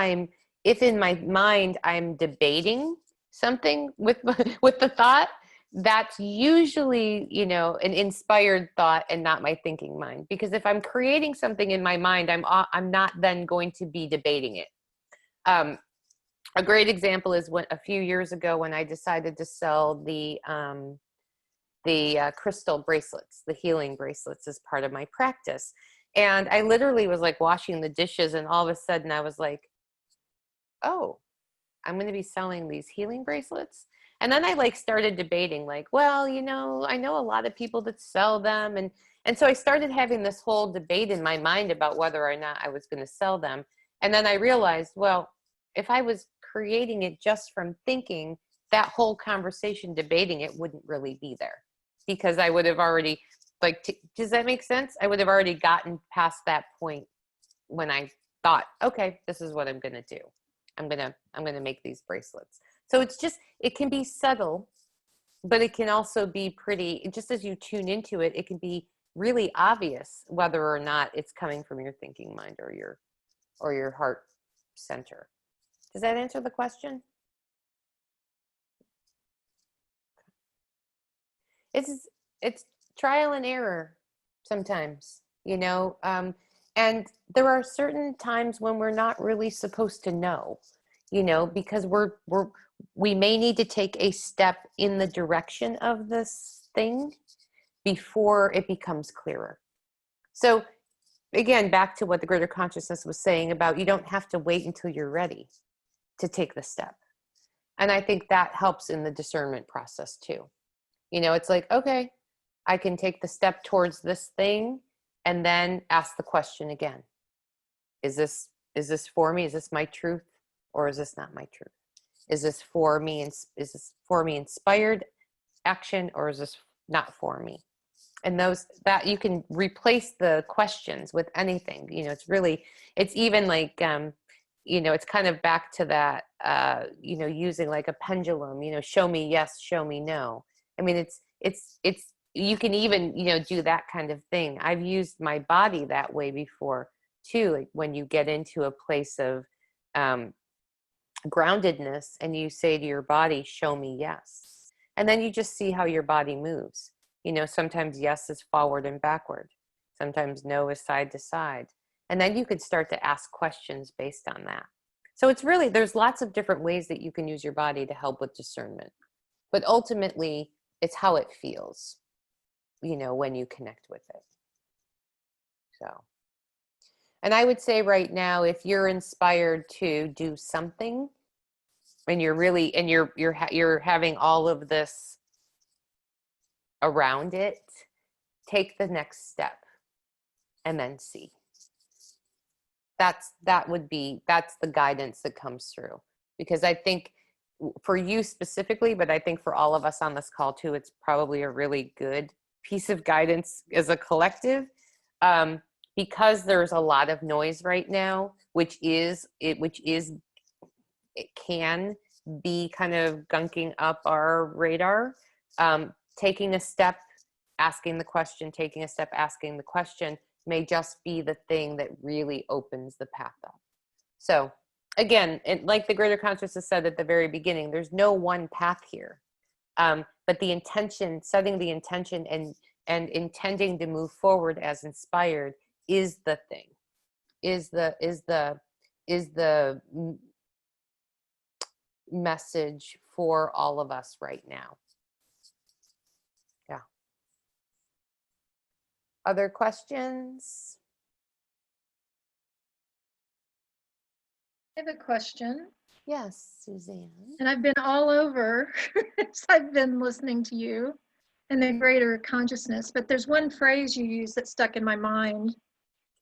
in my mind I'm debating something with the thought, that's usually, an inspired thought and not my thinking mind. Because if I'm creating something in my mind, I'm not then going to be debating it. A great example is a few years ago when I decided to sell the crystal bracelets, the healing bracelets, as part of my practice. And I literally was like washing the dishes, and all of a sudden I was like, oh, I'm going to be selling these healing bracelets. And then I started debating, well, I know a lot of people that sell them, And so I started having this whole debate in my mind about whether or not I was going to sell them. And then I realized, well, if I was creating it just from thinking, that whole conversation debating it wouldn't really be there, because I would have already, like, does that make sense? I would have already gotten past that point when I thought, okay, this is what I'm going to do. I'm going to make these bracelets. So it's just, it can be subtle, but it can also be pretty, just as you tune into it, it can be really obvious whether or not it's coming from your thinking mind or your heart center. Does that answer the question? It's trial and error sometimes, you know, and there are certain times when we're not really supposed to know, you know, because we may need to take a step in the direction of this thing before it becomes clearer. So again, back to what the greater consciousness was saying about, you don't have to wait until you're ready to take the step. And I think that helps in the discernment process too. You know, it's like, okay, I can take the step towards this thing and then ask the question again. Is this for me? Is this my truth? Or is this not my truth? Is this for me? Is this for me inspired action, or is this not for me? And those, that you can replace the questions with anything. You know, it's even like, you know, it's kind of back to that, you know, using like a pendulum, you know, show me yes, show me no. I mean, it's, you can even, you know, do that kind of thing. I've used my body that way before too. Like when you get into a place of groundedness and you say to your body, show me yes. And then you just see how your body moves. You know, sometimes yes is forward and backward. Sometimes no is side to side. And then you could start to ask questions based on that. So it's really, there's lots of different ways that you can use your body to help with discernment. But ultimately, it's how it feels, you know, when you connect with it. So, and I would say right now, if you're inspired to do something and you're really, and you're having all of this around it, take the next step and then see. That's the guidance that comes through, because I think for you specifically, but I think for all of us on this call too, it's probably a really good piece of guidance as a collective, because there's a lot of noise right now, which it can be kind of gunking up our radar. Taking a step, asking the question, taking a step, asking the question may just be the thing that really opens the path up. So again, like the greater consciousness said at the very beginning, there's no one path here. But the intention, setting the intention and intending to move forward as inspired is the thing, is the message for all of us right now. Yeah. Other questions? I have a question. Yes, Suzanne. And I've been all over as I've been listening to you and the greater consciousness, but there's one phrase you use that stuck in my mind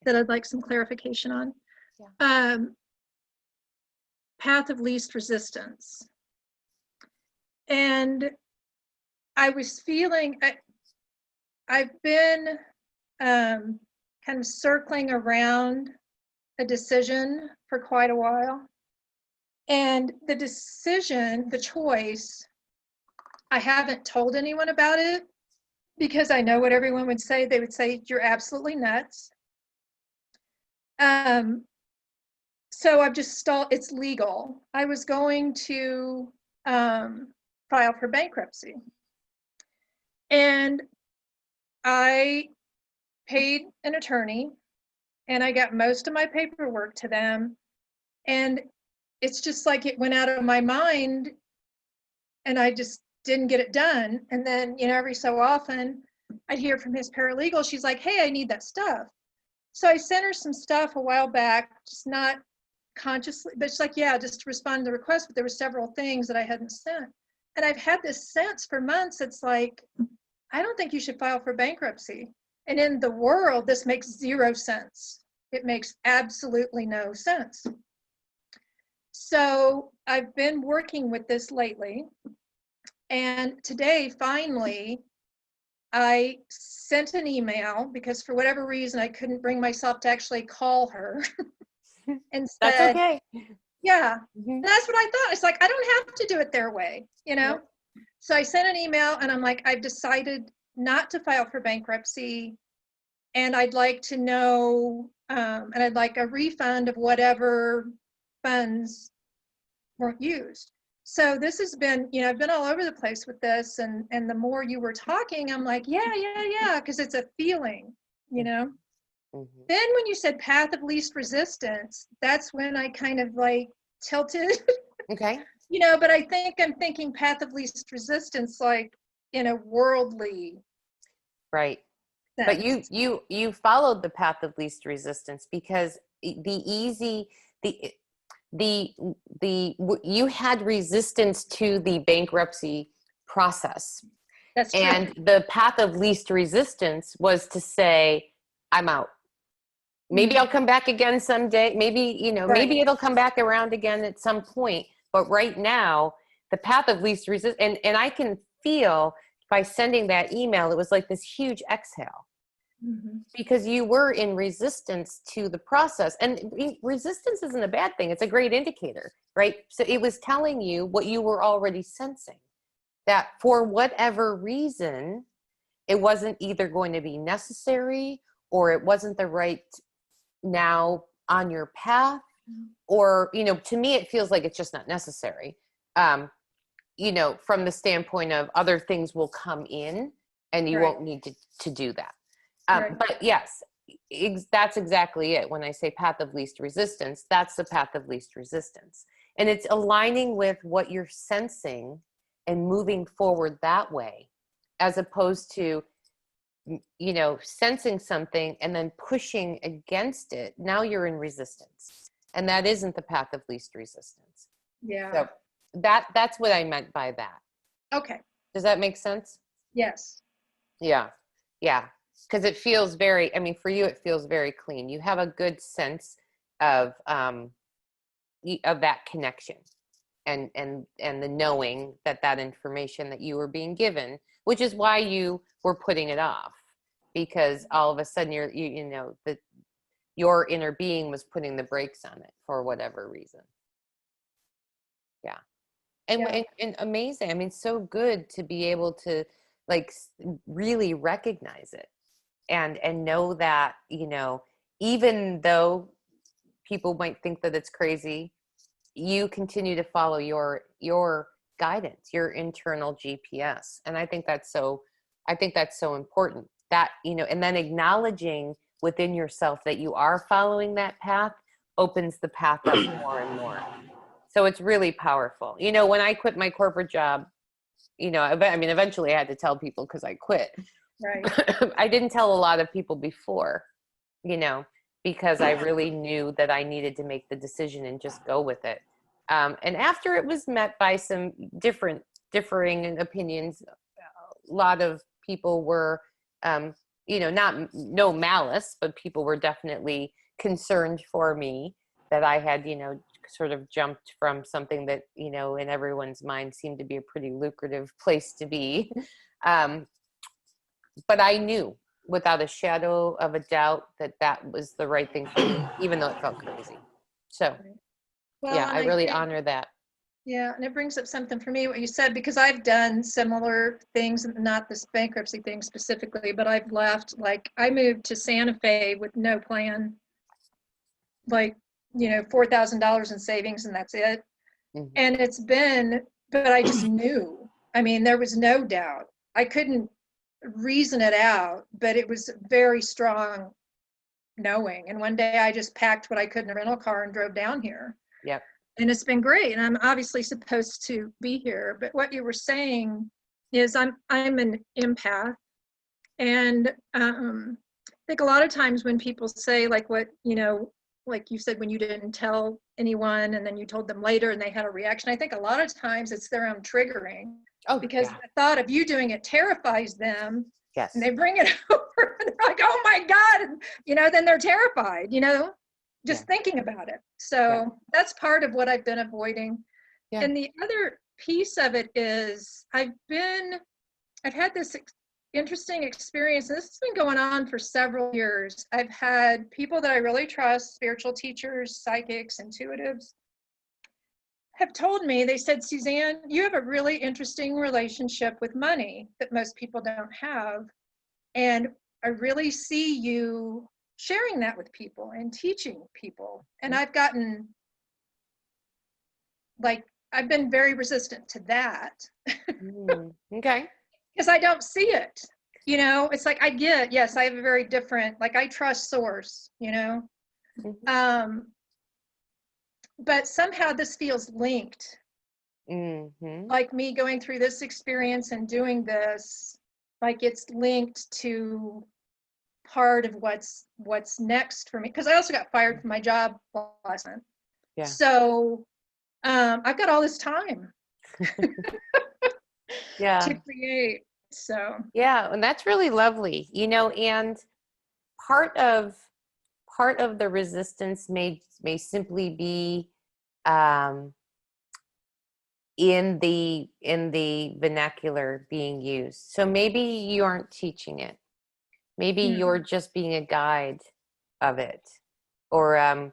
that I'd like some clarification on. Yeah. Path of least resistance. And I was feeling, I've been kind of circling around a decision for quite a while. And the decision, the choice, I haven't told anyone about it because I know what everyone would say. They would say, you're absolutely nuts. So I've just stalled, it's legal. I was going to file for bankruptcy. And I paid an attorney and I got most of my paperwork to them. And it's just like it went out of my mind and I just didn't get it done. And then, you know, every so often I'd hear from his paralegal. She's like, hey, I need that stuff. So I sent her some stuff a while back, just not consciously, but she's like, yeah, just to respond to the request. But there were several things that I hadn't sent. And I've had this sense for months. It's like, I don't think you should file for bankruptcy. And in the world, this makes zero sense. It makes absolutely no sense. So I've been working with this lately. And today, finally, I sent an email because for whatever reason, I couldn't bring myself to actually call her and That's said, okay. yeah, Mhm. that's what I thought. It's like, I don't have to do it their way, you know? Yep. So I sent an email and I'm like, I've decided not to file for bankruptcy. And I'd like to know, and I'd like a refund of whatever funds weren't used. So this has been, I've been all over the place with this. And the more you were talking, I'm like, yeah, because it's a feeling, you know? Mhm. Then when you said path of least resistance, that's when I kind of like tilted, Okay. but I think I'm thinking path of least resistance, like in a worldly Right. sense. But you followed the path of least resistance because you had resistance to the bankruptcy process. That's true. And the path of least resistance was to say, I'm out. Maybe I'll come back again someday. Maybe, Right. maybe it'll come back around again at some point. But right now, the path of least resistance, and I can feel by sending that email, it was like this huge exhale Mhm. because you were in resistance to the process. And resistance isn't a bad thing. It's a great indicator, right? So it was telling you what you were already sensing, that for whatever reason, it wasn't either going to be necessary or it wasn't the right now on your path, or to me it feels like it's just not necessary, from the standpoint of other things will come in and you Right. won't need to do that. Right. But yes, that's exactly it. When I say path of least resistance, that's the path of least resistance, and it's aligning with what you're sensing and moving forward that way, as opposed to sensing something and then pushing against it. Now you're in resistance, and that isn't the path of least resistance. Yeah. So that's what I meant by that. Okay. Does that make sense? Yes. Yeah. Because it feels very, for you, it feels very clean. You have a good sense of that connection, and the knowing that information that you were being given, which is why you were putting it off, because all of a sudden your inner being was putting the brakes on it for whatever reason. Yeah. And amazing. It's so good to be able to really recognize it and know that, even though people might think that it's crazy, you continue to follow your guidance, your internal GPS. And I think that's so important, that, and then acknowledging within yourself that you are following that path opens the path up more and more. So it's really powerful. When I quit my corporate job, eventually I had to tell people because I quit. Right. I didn't tell a lot of people before, because I really knew that I needed to make the decision and just go with it. And after it was met by some differing opinions, a lot of people were, no malice, but people were definitely concerned for me that I had, sort of jumped from something that, in everyone's mind seemed to be a pretty lucrative place to be. But I knew without a shadow of a doubt that was the right thing for me, even though it felt crazy. So, Well, yeah, and I really think, honor that. yeah, and it brings up something for me, what you said, because I've done similar things, not this bankruptcy thing specifically, but I've left, like I moved to Santa Fe with no plan, like, $4,000 in savings and that's it. Mhm. And but I just knew. There was no doubt. I couldn't reason it out, but it was very strong knowing. And one day I just packed what I could in a rental car and drove down here. Yep. And it's been great. And I'm obviously supposed to be here. But what you were saying is I'm an empath. And I think a lot of times when people say like like you said, when you didn't tell anyone and then you told them later and they had a reaction, I think a lot of times it's their own triggering. Oh, Because yeah. the thought of you doing it terrifies them, Yes. And they bring it over and they're like, oh my God. And, then they're terrified, just Yeah. thinking about it. So Yeah. that's part of what I've been avoiding. Yeah. And the other piece of it is I've had this interesting experience. And this has been going on for several years. I've had people that I really trust, spiritual teachers, psychics, intuitives, have told me, they said, Suzanne, you have a really interesting relationship with money that most people don't have. And I really see you sharing that with people and teaching people. And I've gotten, I've been very resistant to that Okay. because I don't see it. It's like yes, I have a very different, I trust source, but somehow this feels linked. Like me going through this experience and doing this, like it's linked to part of what's next for me. Because I also got fired from my job last month. Yeah. So I've got all this time Yeah. to create. So Yeah, and that's really lovely, and part of the resistance may simply be in the vernacular being used. So maybe you aren't teaching it. Maybe you're just being a guide of it, or a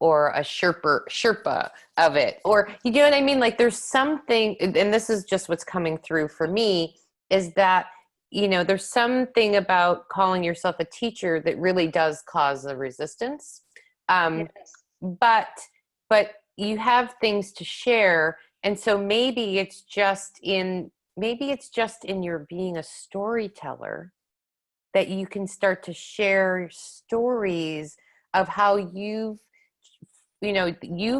Sherpa of it, or you know what I mean? Like there's something, and this is just what's coming through for me, is that there's something about calling yourself a teacher that really does cause a resistance. yes. But you have things to share, and so maybe it's just in your being a storyteller that you can start to share stories of how you've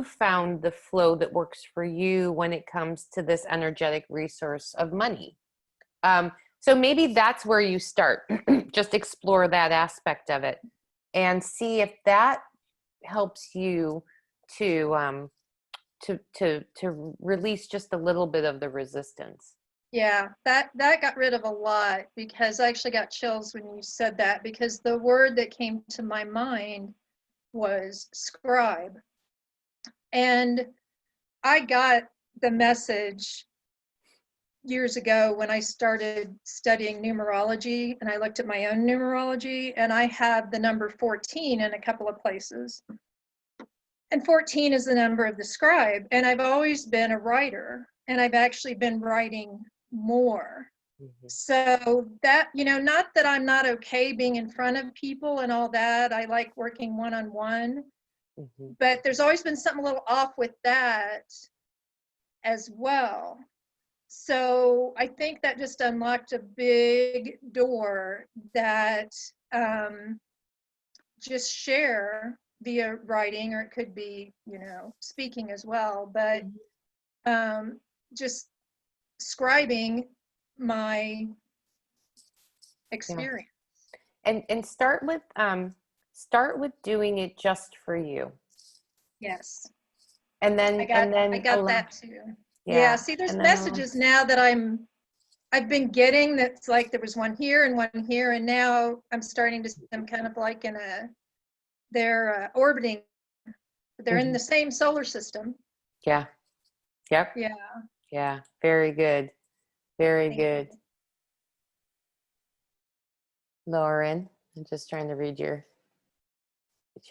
found the flow that works for you when it comes to this energetic resource of money. So maybe that's where you start. Just explore that aspect of it and see if that helps you to release just a little bit of the resistance. Yeah, that got rid of a lot, because I actually got chills when you said that, because the word that came to my mind was scribe. And I got the message years ago when I started studying numerology, and I looked at my own numerology, and I have the number 14 in a couple of places. And 14 is the number of the scribe. And I've always been a writer, and I've actually been writing more. So that, not that I'm not okay being in front of people and all that. I like working one-on-one, but there's always been something a little off with that as well. So I think that just unlocked a big door that just share via writing, or it could be, speaking as well, but just scribing my experience. Yeah. And start with doing it just for you. Yes. And then I got that too. Yeah. See, there's messages now that I've been getting, that's like there was one here and one here, and now I'm starting to see them kind of like they're orbiting. They're in the same solar system. Yeah. Yep. Yeah. Yeah. Very good. Very Thank good. you. Lauren, I'm just trying to read your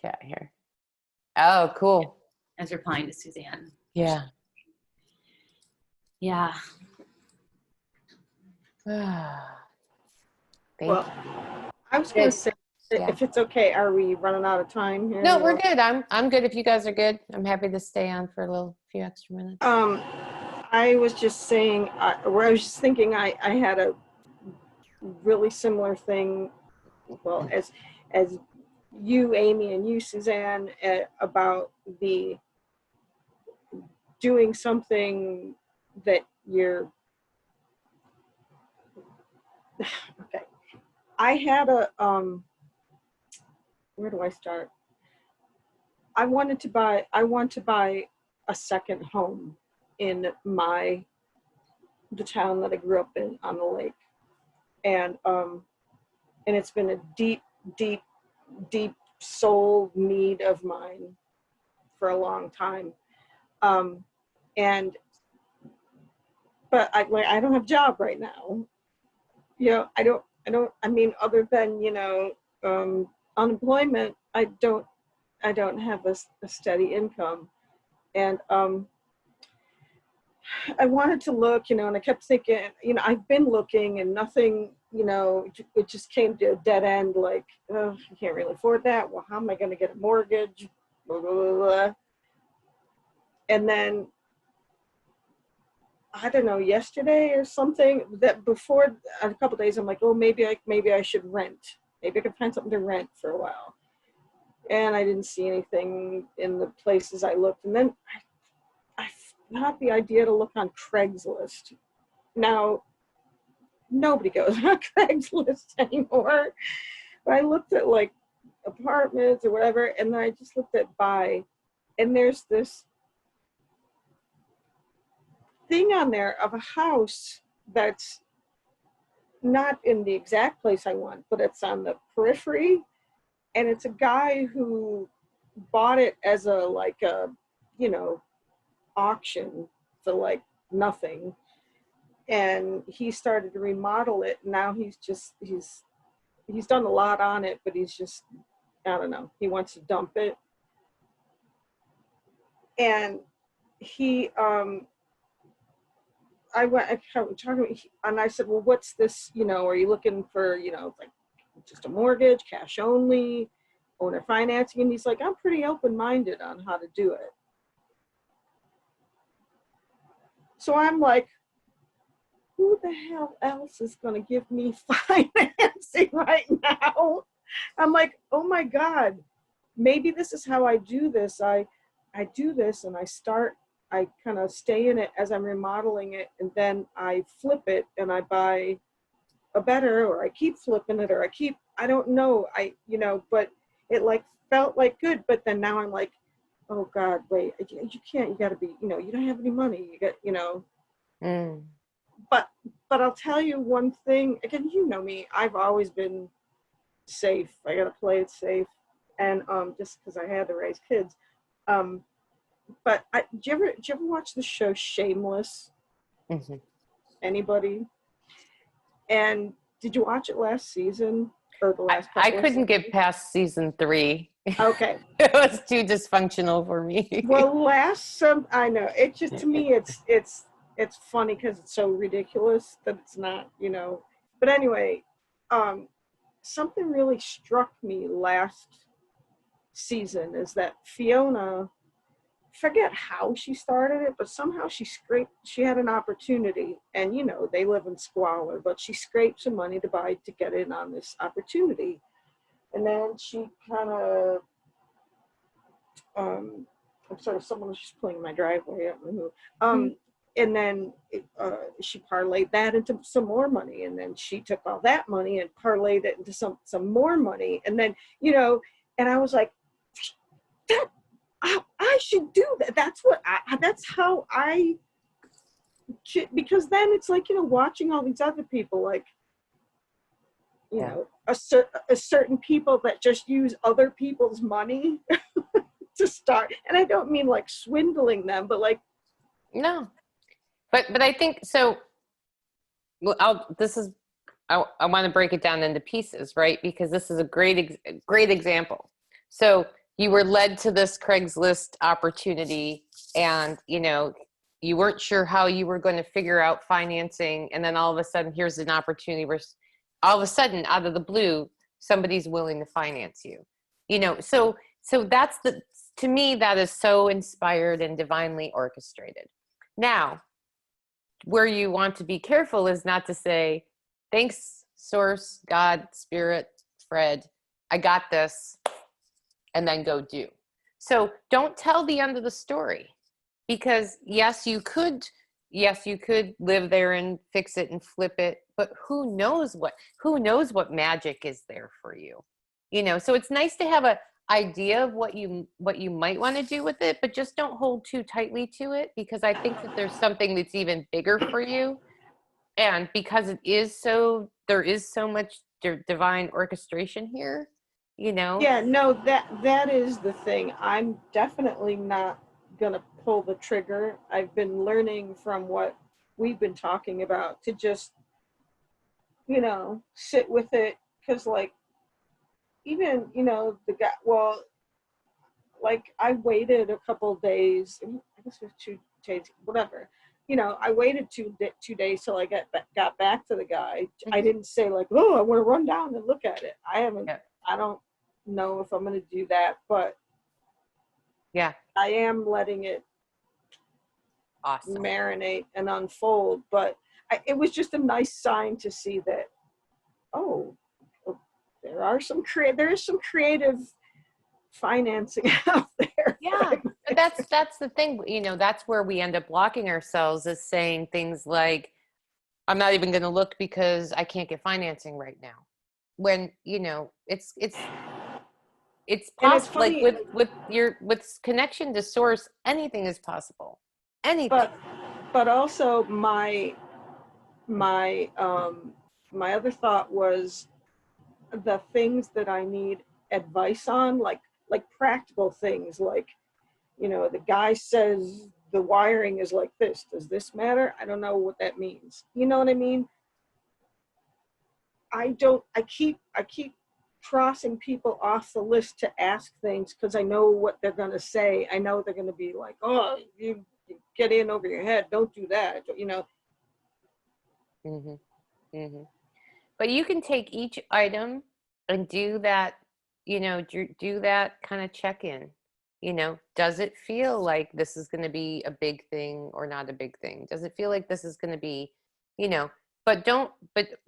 chat here. Oh, cool. As replying to Suzanne. Yeah. Yeah. Well, I was going to say, if it's okay, are we running out of time here? No, we're good. I'm good. If you guys are good, I'm happy to stay on for a few extra minutes. I was just saying, I was just thinking I had a really similar thing, well, as you, Amy, and you, Suzanne, about the doing something that you're, okay. I had a, where do I start? I want to buy a second home in the town that I grew up in on the lake. and it's been a deep, deep, deep soul need of mine for a long time. And but I don't have a job right now. You know, I mean, other than, you know, unemployment, I don't have a steady income. And I wanted to look, you know, and I kept thinking, you know, I've been looking and nothing, you know, it just came to a dead end. Like, oh, I can't really afford that. Well, how am I going to get a mortgage? Blah, blah, blah, blah. And then, I don't know, yesterday or something, that before a couple of days, I'm like, oh, maybe I should rent. Maybe I could find something to rent for a while. And I didn't see anything in the places I looked. And then I had the idea to look on Craigslist. Now, nobody goes on Craigslist anymore. But I looked at like apartments or whatever, and then I just looked at buy. And there's this thing on there of a house that's not in the exact place I want, but it's on the periphery. And it's a guy who bought it as a, like a, you know, auction for like nothing. And he started to remodel it. Now he's done a lot on it, but he's just, I don't know, he wants to dump it. And he, I went talking, and I said, well, what's this, you know, are you looking for, you know, like just a mortgage, cash only, owner financing? And he's like, I'm pretty open-minded on how to do it. So I'm like, who the hell else is going to give me financing right now? I'm like, oh my God, maybe this is how I do this. I do this and I kind of stay in it as I'm remodeling it, and then I flip it and I buy a better, or I keep flipping it, or I don't know, you know, but it like felt like good. But then now I'm like, oh God, wait, you can't, you gotta be, you know, you don't have any money, you got, you know. But I'll tell you one thing, again, you know me, I've always been safe. I gotta play it safe. And just because I had to raise kids. But did you ever watch the show Shameless? Mm-hmm. Anybody? And did you watch it last season or the last couple I of couldn't get seasons? past season 3. Okay. It was too dysfunctional for me. Well, I know, it just, to me, it's funny because it's so ridiculous that it's not, you know. But anyway, something really struck me last season is that Fiona, forget how she started it, but somehow she had an opportunity, and you know, they live in squalor, but she scraped some money to get in on this opportunity. And then she kind of, I'm sorry, someone was just pulling in my driveway. I don't know who. And then she parlayed that into some more money, and then she took all that money and parlayed it into some more money, and then, you know, and I was like, that I should do that. That's how I should, because then it's like, you know, watching all these other people, like, you know, a certain people that just use other people's money to start. And I don't mean like swindling them, but like, No, but I think so. Well, I want to break it down into pieces, right? Because this is a great example. So you were led to this Craigslist opportunity, and you know, you weren't sure how you were going to figure out financing, and then all of a sudden here's an opportunity where all of a sudden, out of the blue, somebody's willing to finance you. You know, so that's to me, that is so inspired and divinely orchestrated. Now, where you want to be careful is not to say, thanks, source, God, spirit, Fred, I got this, and then go do. So don't tell the end of the story, because yes, you could live there and fix it and flip it, but who knows what magic is there for you, you know? So it's nice to have a idea of what you might want to do with it, but just don't hold too tightly to it, because I think that there's something that's even bigger for you. And because it is so there is so much divine orchestration here, you know? Yeah, no, that is the thing. I'm definitely not gonna pull the trigger. I've been learning from what we've been talking about to just, sit with it. Because like, even, the guy, well, like I waited a couple days, I guess it was 2 days, whatever. I waited 2 days till I got back to the guy. I Mhm. didn't say like, oh, I want to run down and look at it. I haven't. Yeah. I don't know if I'm going to do that, but Yeah. I am letting it Awesome. marinate and unfold. But it was just a nice sign to see that. Oh, there is some creative financing out there. Yeah. But that's the thing, that's where we end up blocking ourselves, is saying things like, I'm not even going to look because I can't get financing right now. When, it's And it's possible, like funny, with connection to source, anything is possible. Anything. but also my other thought was the things that I need advice on, like practical things, like the guy says the wiring is like this. Does this matter? I don't know what that means. You know what I mean? I keep crossing people off the list to ask things because I know what they're gonna say. I know they're gonna be like, oh, you get in over your head. Don't do that. hmm hmm But you can take each item and do that, do that kind of check-in. Does it feel like this is going to be a big thing or not a big thing? Does it feel like this is going to be, but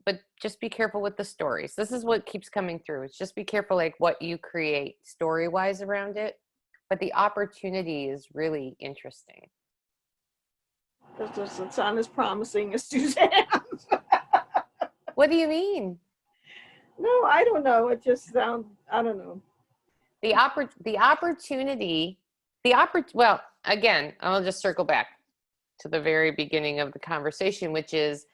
but just be careful with the stories. This is what keeps coming through. It's just be careful, like what you create story-wise around it. But the opportunity is really interesting. It doesn't sound as promising as Suzanne's. What do you mean? No, I don't know. It just sounds, I don't know. Well, again, I'll just circle back to the very beginning of the conversation, which is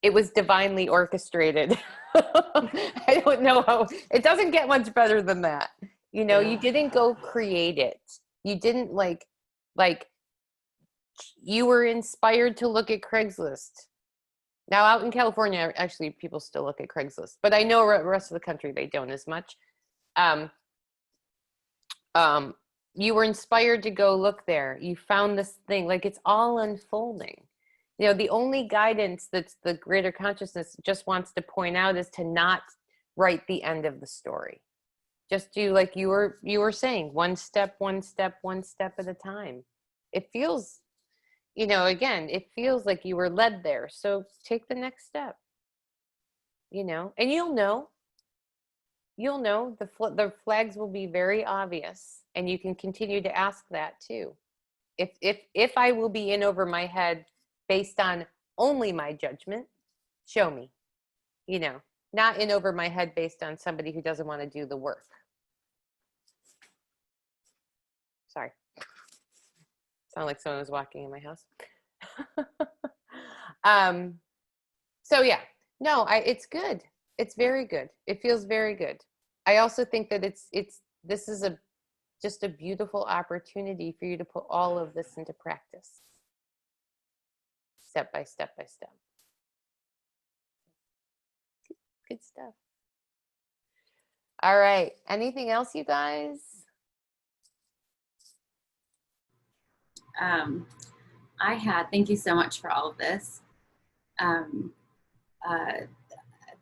it was divinely orchestrated. I don't know how, it doesn't get much better than that. You didn't go create it. You didn't like you were inspired to look at Craigslist. Now out in California, actually people still look at Craigslist, but I know the rest of the country, they don't as much. You were inspired to go look there. You found this thing, like it's all unfolding. The only guidance that's the greater consciousness just wants to point out is to not write the end of the story. Just do like you were saying, one step at a time. It feels, again, it feels like you were led there. So take the next step, and you'll know the flags will be very obvious, and you can continue to ask that too. If I will be in over my head based on only my judgment, show me, not in over my head based on somebody who doesn't want to do the work. Sorry. Sound like someone was walking in my house. So yeah, no, it's good. It's very good. It feels very good. I also think that this is just a beautiful opportunity for you to put all of this into practice. Step by step by step. Good stuff. All right. Anything else, you guys? Thank you so much for all of this. A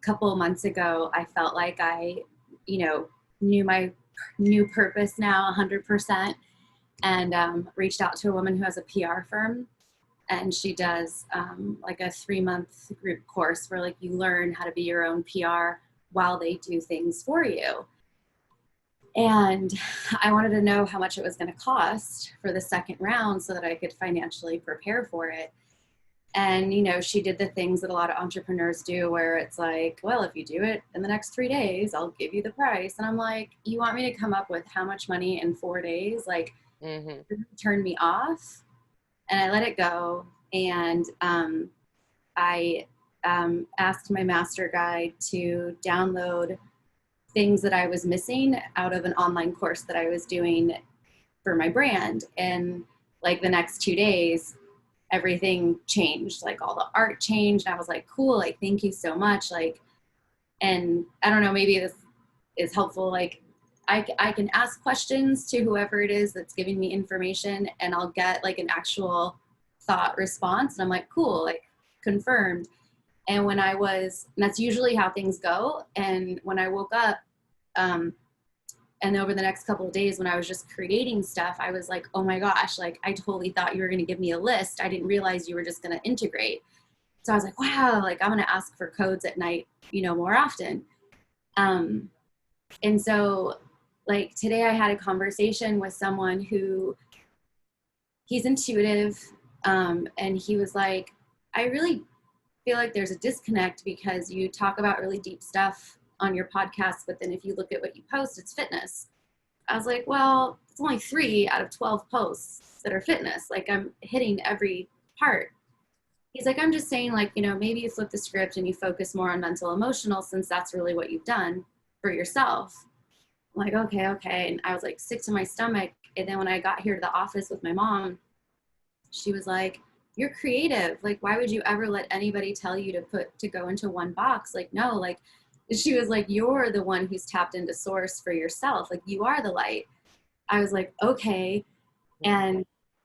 couple of months ago, I felt like I, knew my new purpose now 100%, and reached out to a woman who has a PR firm, and she does like a 3-month group course where like you learn how to be your own PR while they do things for you. And I wanted to know how much it was going to cost for the second round so that I could financially prepare for it. And, she did the things that a lot of entrepreneurs do where it's like, well, if you do it in the next 3 days, I'll give you the price. And I'm like, you want me to come up with how much money in 4 days? Like, turn me off. And I let it go. And I asked my master guide to download things that I was missing out of an online course that I was doing for my brand. And like the next 2 days, everything changed, like all the art changed. I was like, cool, like, thank you so much. Like, and I don't know, maybe this is helpful. Like I can ask questions to whoever it is that's giving me information, and I'll get like an actual thought response. And I'm like, cool, like confirmed. And and that's usually how things go. And when I woke up, and over the next couple of days when I was just creating stuff, I was like, oh my gosh, like I totally thought you were going to give me a list. I didn't realize you were just going to integrate. So I was like, wow, like I'm going to ask for codes at night, more often. And so like today I had a conversation with someone who he's intuitive. And he was like, I really feel like there's a disconnect because you talk about really deep stuff on your podcast, but then if you look at what you post, it's fitness. I was like, well, it's only 3 out of 12 posts that are fitness. Like I'm hitting every part. He's like, I'm just saying, like, maybe you flip the script and you focus more on mental emotional, since that's really what you've done for yourself. I'm like, okay. And I was like sick to my stomach. And then when I got here to the office with my mom, she was like, you're creative. Like, why would you ever let anybody tell you to go into one box? Like, no, like, she was like, you're the one who's tapped into source for yourself. Like, you are the light. I was like, okay. And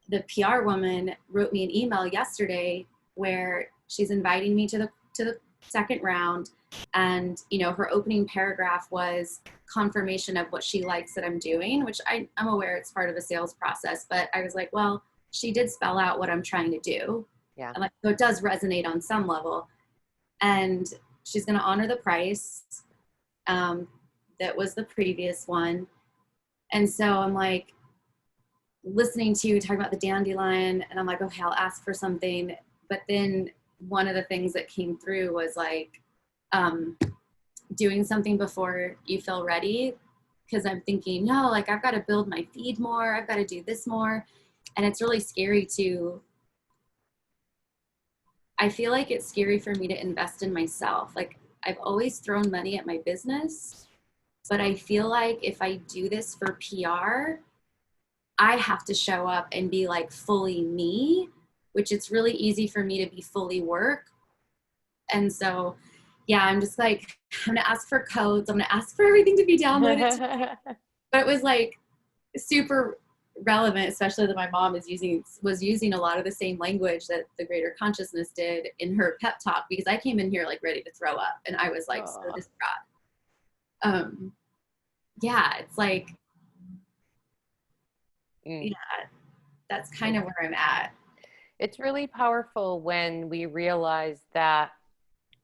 the PR woman wrote me an email yesterday where she's inviting me to the second round. And, her opening paragraph was confirmation of what she likes that I'm doing, which I'm aware it's part of a sales process. But I was like, well, she did spell out what I'm trying to do. Yeah. I'm like, so it does resonate on some level. And she's going to honor the price. That was the previous one. And so I'm like listening to you talk about the dandelion, and I'm like, okay, I'll ask for something. But then one of the things that came through was like doing something before you feel ready. Because I'm thinking, no, like I've got to build my feed more. I've got to do this more. And it's really scary I feel like it's scary for me to invest in myself. Like I've always thrown money at my business, but I feel like if I do this for PR, I have to show up and be like fully me, which it's really easy for me to be fully work. And so, yeah, I'm just like, I'm gonna ask for codes. I'm gonna ask for everything to be downloaded. But it was like super relevant, especially that my mom was using a lot of the same language that the Greater Consciousness did in her pep talk, because I came in here like ready to throw up, and I was like so distraught. Yeah, it's like, yeah, that's kind of where I'm at. It's really powerful when we realize that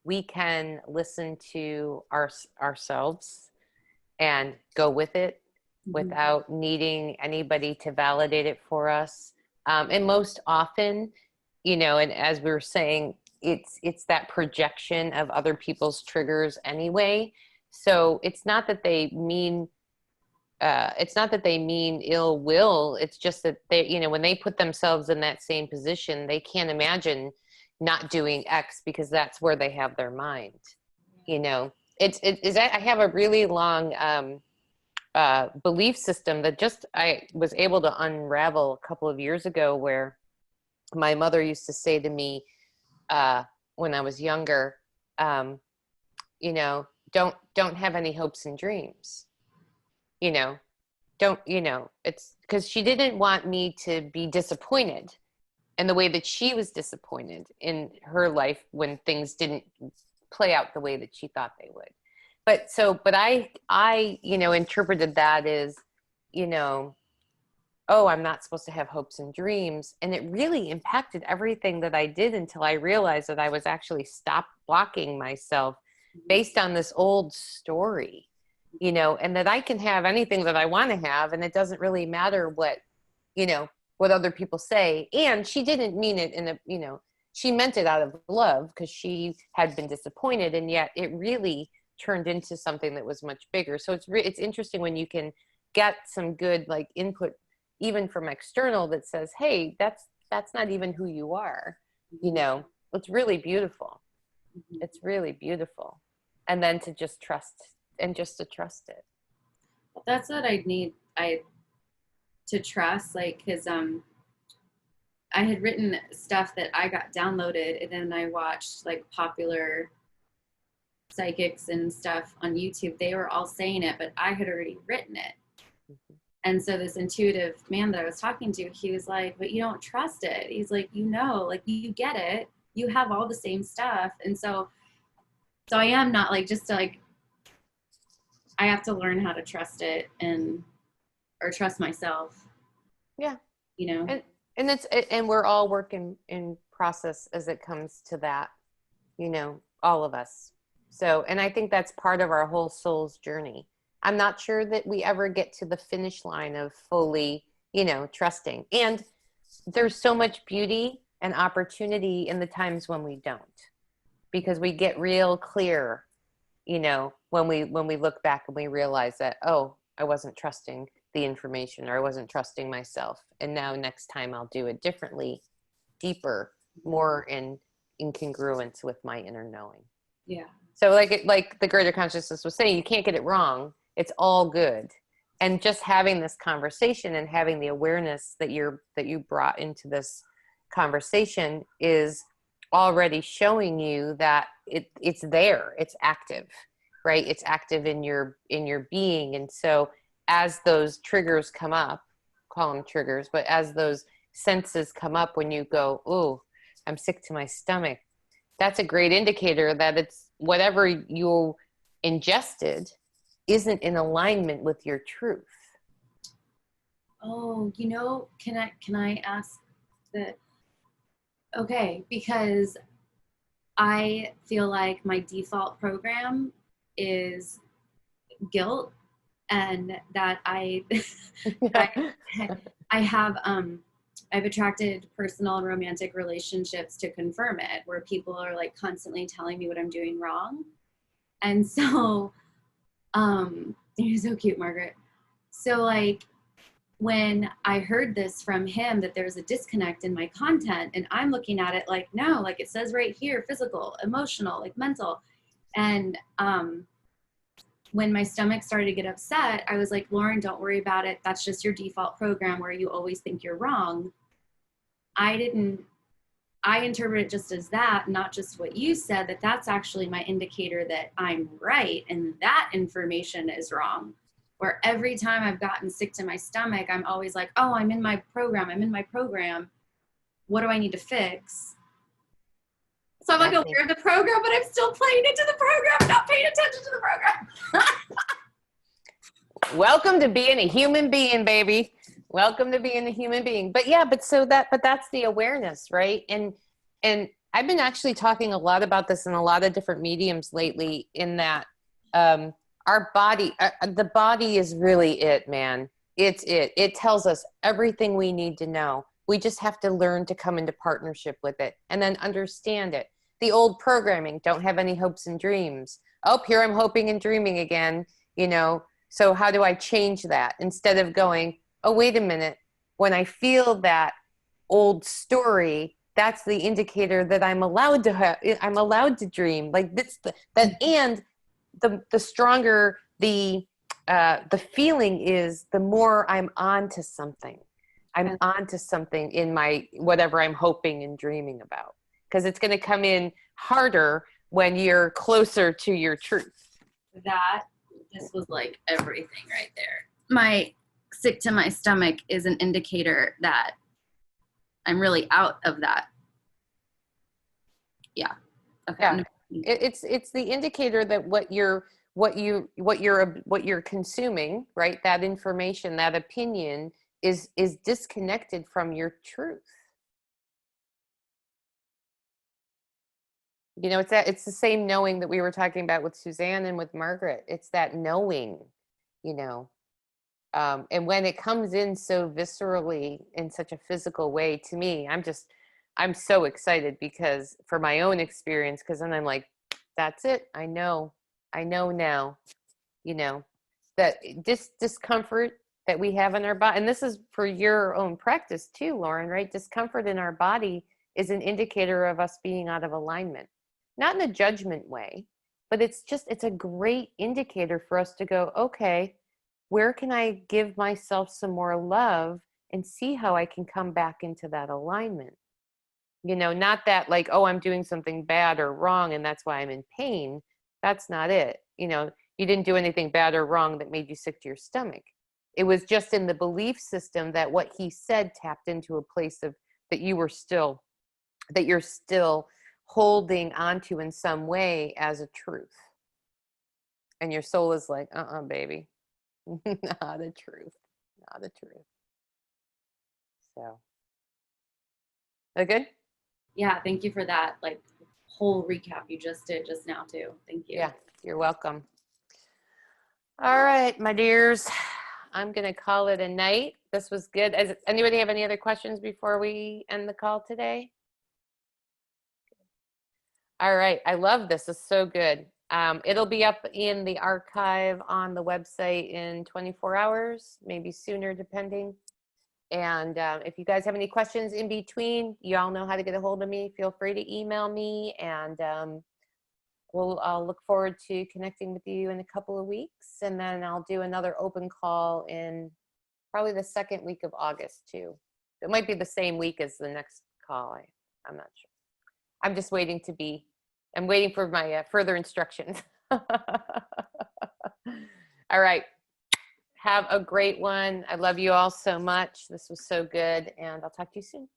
we can listen to ourselves and go with it without needing anybody to validate it for us. And most often, and as we were saying, it's that projection of other people's triggers anyway. So it's not that they mean ill will. It's just that they, when they put themselves in that same position, they can't imagine not doing X because that's where they have their mind. I have a really long belief system that I was able to unravel a couple of years ago, where my mother used to say to me when I was younger, don't have any hopes and dreams. It's because she didn't want me to be disappointed in the way that she was disappointed in her life when things didn't play out the way that she thought they would. But I interpreted that as, I'm not supposed to have hopes and dreams. And it really impacted everything that I did until I realized that I was actually stopped blocking myself based on this old story, and that I can have anything that I want to have. And it doesn't really matter what other people say. And she didn't mean it she meant it out of love, because she had been disappointed. And yet it really turned into something that was much bigger. So it's interesting when you can get some good like input, even from external, that says, hey, that's not even who you are. It's really beautiful. Mhm. It's really beautiful. And then to just trust and just to trust it. That's what I need. To trust, like, because I had written stuff that I got downloaded, and then I watched like popular psychics and stuff on YouTube. They were all saying it, but I had already written it. And so this intuitive man that I was talking to, he was like, but you don't trust it. He's like, like you get it. You have all the same stuff. And so I am not like, just to like, I have to learn how to trust it or trust myself. Yeah. You know? And we're all working in process as it comes to that, all of us. So, and I think that's part of our whole soul's journey. I'm not sure that we ever get to the finish line of fully, trusting. And there's so much beauty and opportunity in the times when we don't, because we get real clear, when we look back and we realize that, oh, I wasn't trusting the information, or I wasn't trusting myself. And now next time I'll do it differently, deeper, more in congruence with my inner knowing. Yeah. So like the greater consciousness was saying, you can't get it wrong. It's all good. And just having this conversation and having the awareness that you brought into this conversation is already showing you that it's there, it's active, right? It's active in your being. And so as those triggers come up, call them triggers, but as those senses come up, when you go, oh, I'm sick to my stomach, that's a great indicator that it's whatever you ingested isn't in alignment with your truth. Oh, can I ask that? Okay, because I feel like my default program is guilt, and that I have I've attracted personal and romantic relationships to confirm it, where people are like constantly telling me what I'm doing wrong. And so you're so cute, Margaret. So like when I heard this from him, that there's a disconnect in my content, and I'm looking at it like, no, like it says right here, physical, emotional, like mental. And when my stomach started to get upset, I was like, Lauren, don't worry about it. That's just your default program where you always think you're wrong. I interpret it just as that, not just what you said, that that's actually my indicator that I'm right and that information is wrong. Where every time I've gotten sick to my stomach, I'm always like, oh, I'm in my program. What do I need to fix? So I'm like aware of the program, but I'm still playing into the program, not paying attention to the program. Welcome to being a human being, baby. Welcome to being a human being. But yeah, but that's the awareness, right? And I've been actually talking a lot about this in a lot of different mediums lately, in that our body, the body is really it, man. It tells us everything we need to know. We just have to learn to come into partnership with it and then understand it. The old programming, don't have any hopes and dreams. Oh, here I'm hoping and dreaming again, So how do I change that? Instead of going, oh, wait a minute. When I feel that old story, that's the indicator that I'm allowed to dream. Like and the stronger the feeling is, the more I'm onto something. I'm onto something in my whatever I'm hoping and dreaming about, because it's going to come in harder when you're closer to your truth. This was like everything right there. My sick to my stomach is an indicator that I'm really out of that. Yeah. Okay. Yeah. It's the indicator that what you're consuming, right? That information, that opinion is disconnected from your truth. It's the same knowing that we were talking about with Suzanne and with Margaret. It's that knowing, and when it comes in so viscerally in such a physical way, to me, I'm so excited, because for my own experience, because then I'm like, that's it. I know now, that discomfort that we have in our body. And this is for your own practice too, Lauren, right? Discomfort in our body is an indicator of us being out of alignment. not in a judgment way, but it's a great indicator for us to go, okay, where can I give myself some more love and see how I can come back into that alignment? Not that like, oh, I'm doing something bad or wrong and that's why I'm in pain. That's not it. You didn't do anything bad or wrong that made you sick to your stomach. It was just in the belief system that what he said tapped into a place of that you're still holding onto in some way as a truth. And your soul is like, baby, not a truth, not a truth. So, that good? Yeah, thank you for that like whole recap you just did just now too. Thank you. Yeah, you're welcome. All right, my dears, I'm going to call it a night. This was good. Anybody have any other questions before we end the call today? All right, I love this. It's so good. It'll be up in the archive on the website in 24 hours, maybe sooner, depending. And if you guys have any questions in between, you all know how to get a hold of me. Feel free to email me, and I'll look forward to connecting with you in a couple of weeks. And then I'll do another open call in probably the second week of August too. It might be the same week as the next call. I'm not sure. I'm just waiting I'm waiting for my further instructions. All right. Have a great one. I love you all so much. This was so good, and I'll talk to you soon.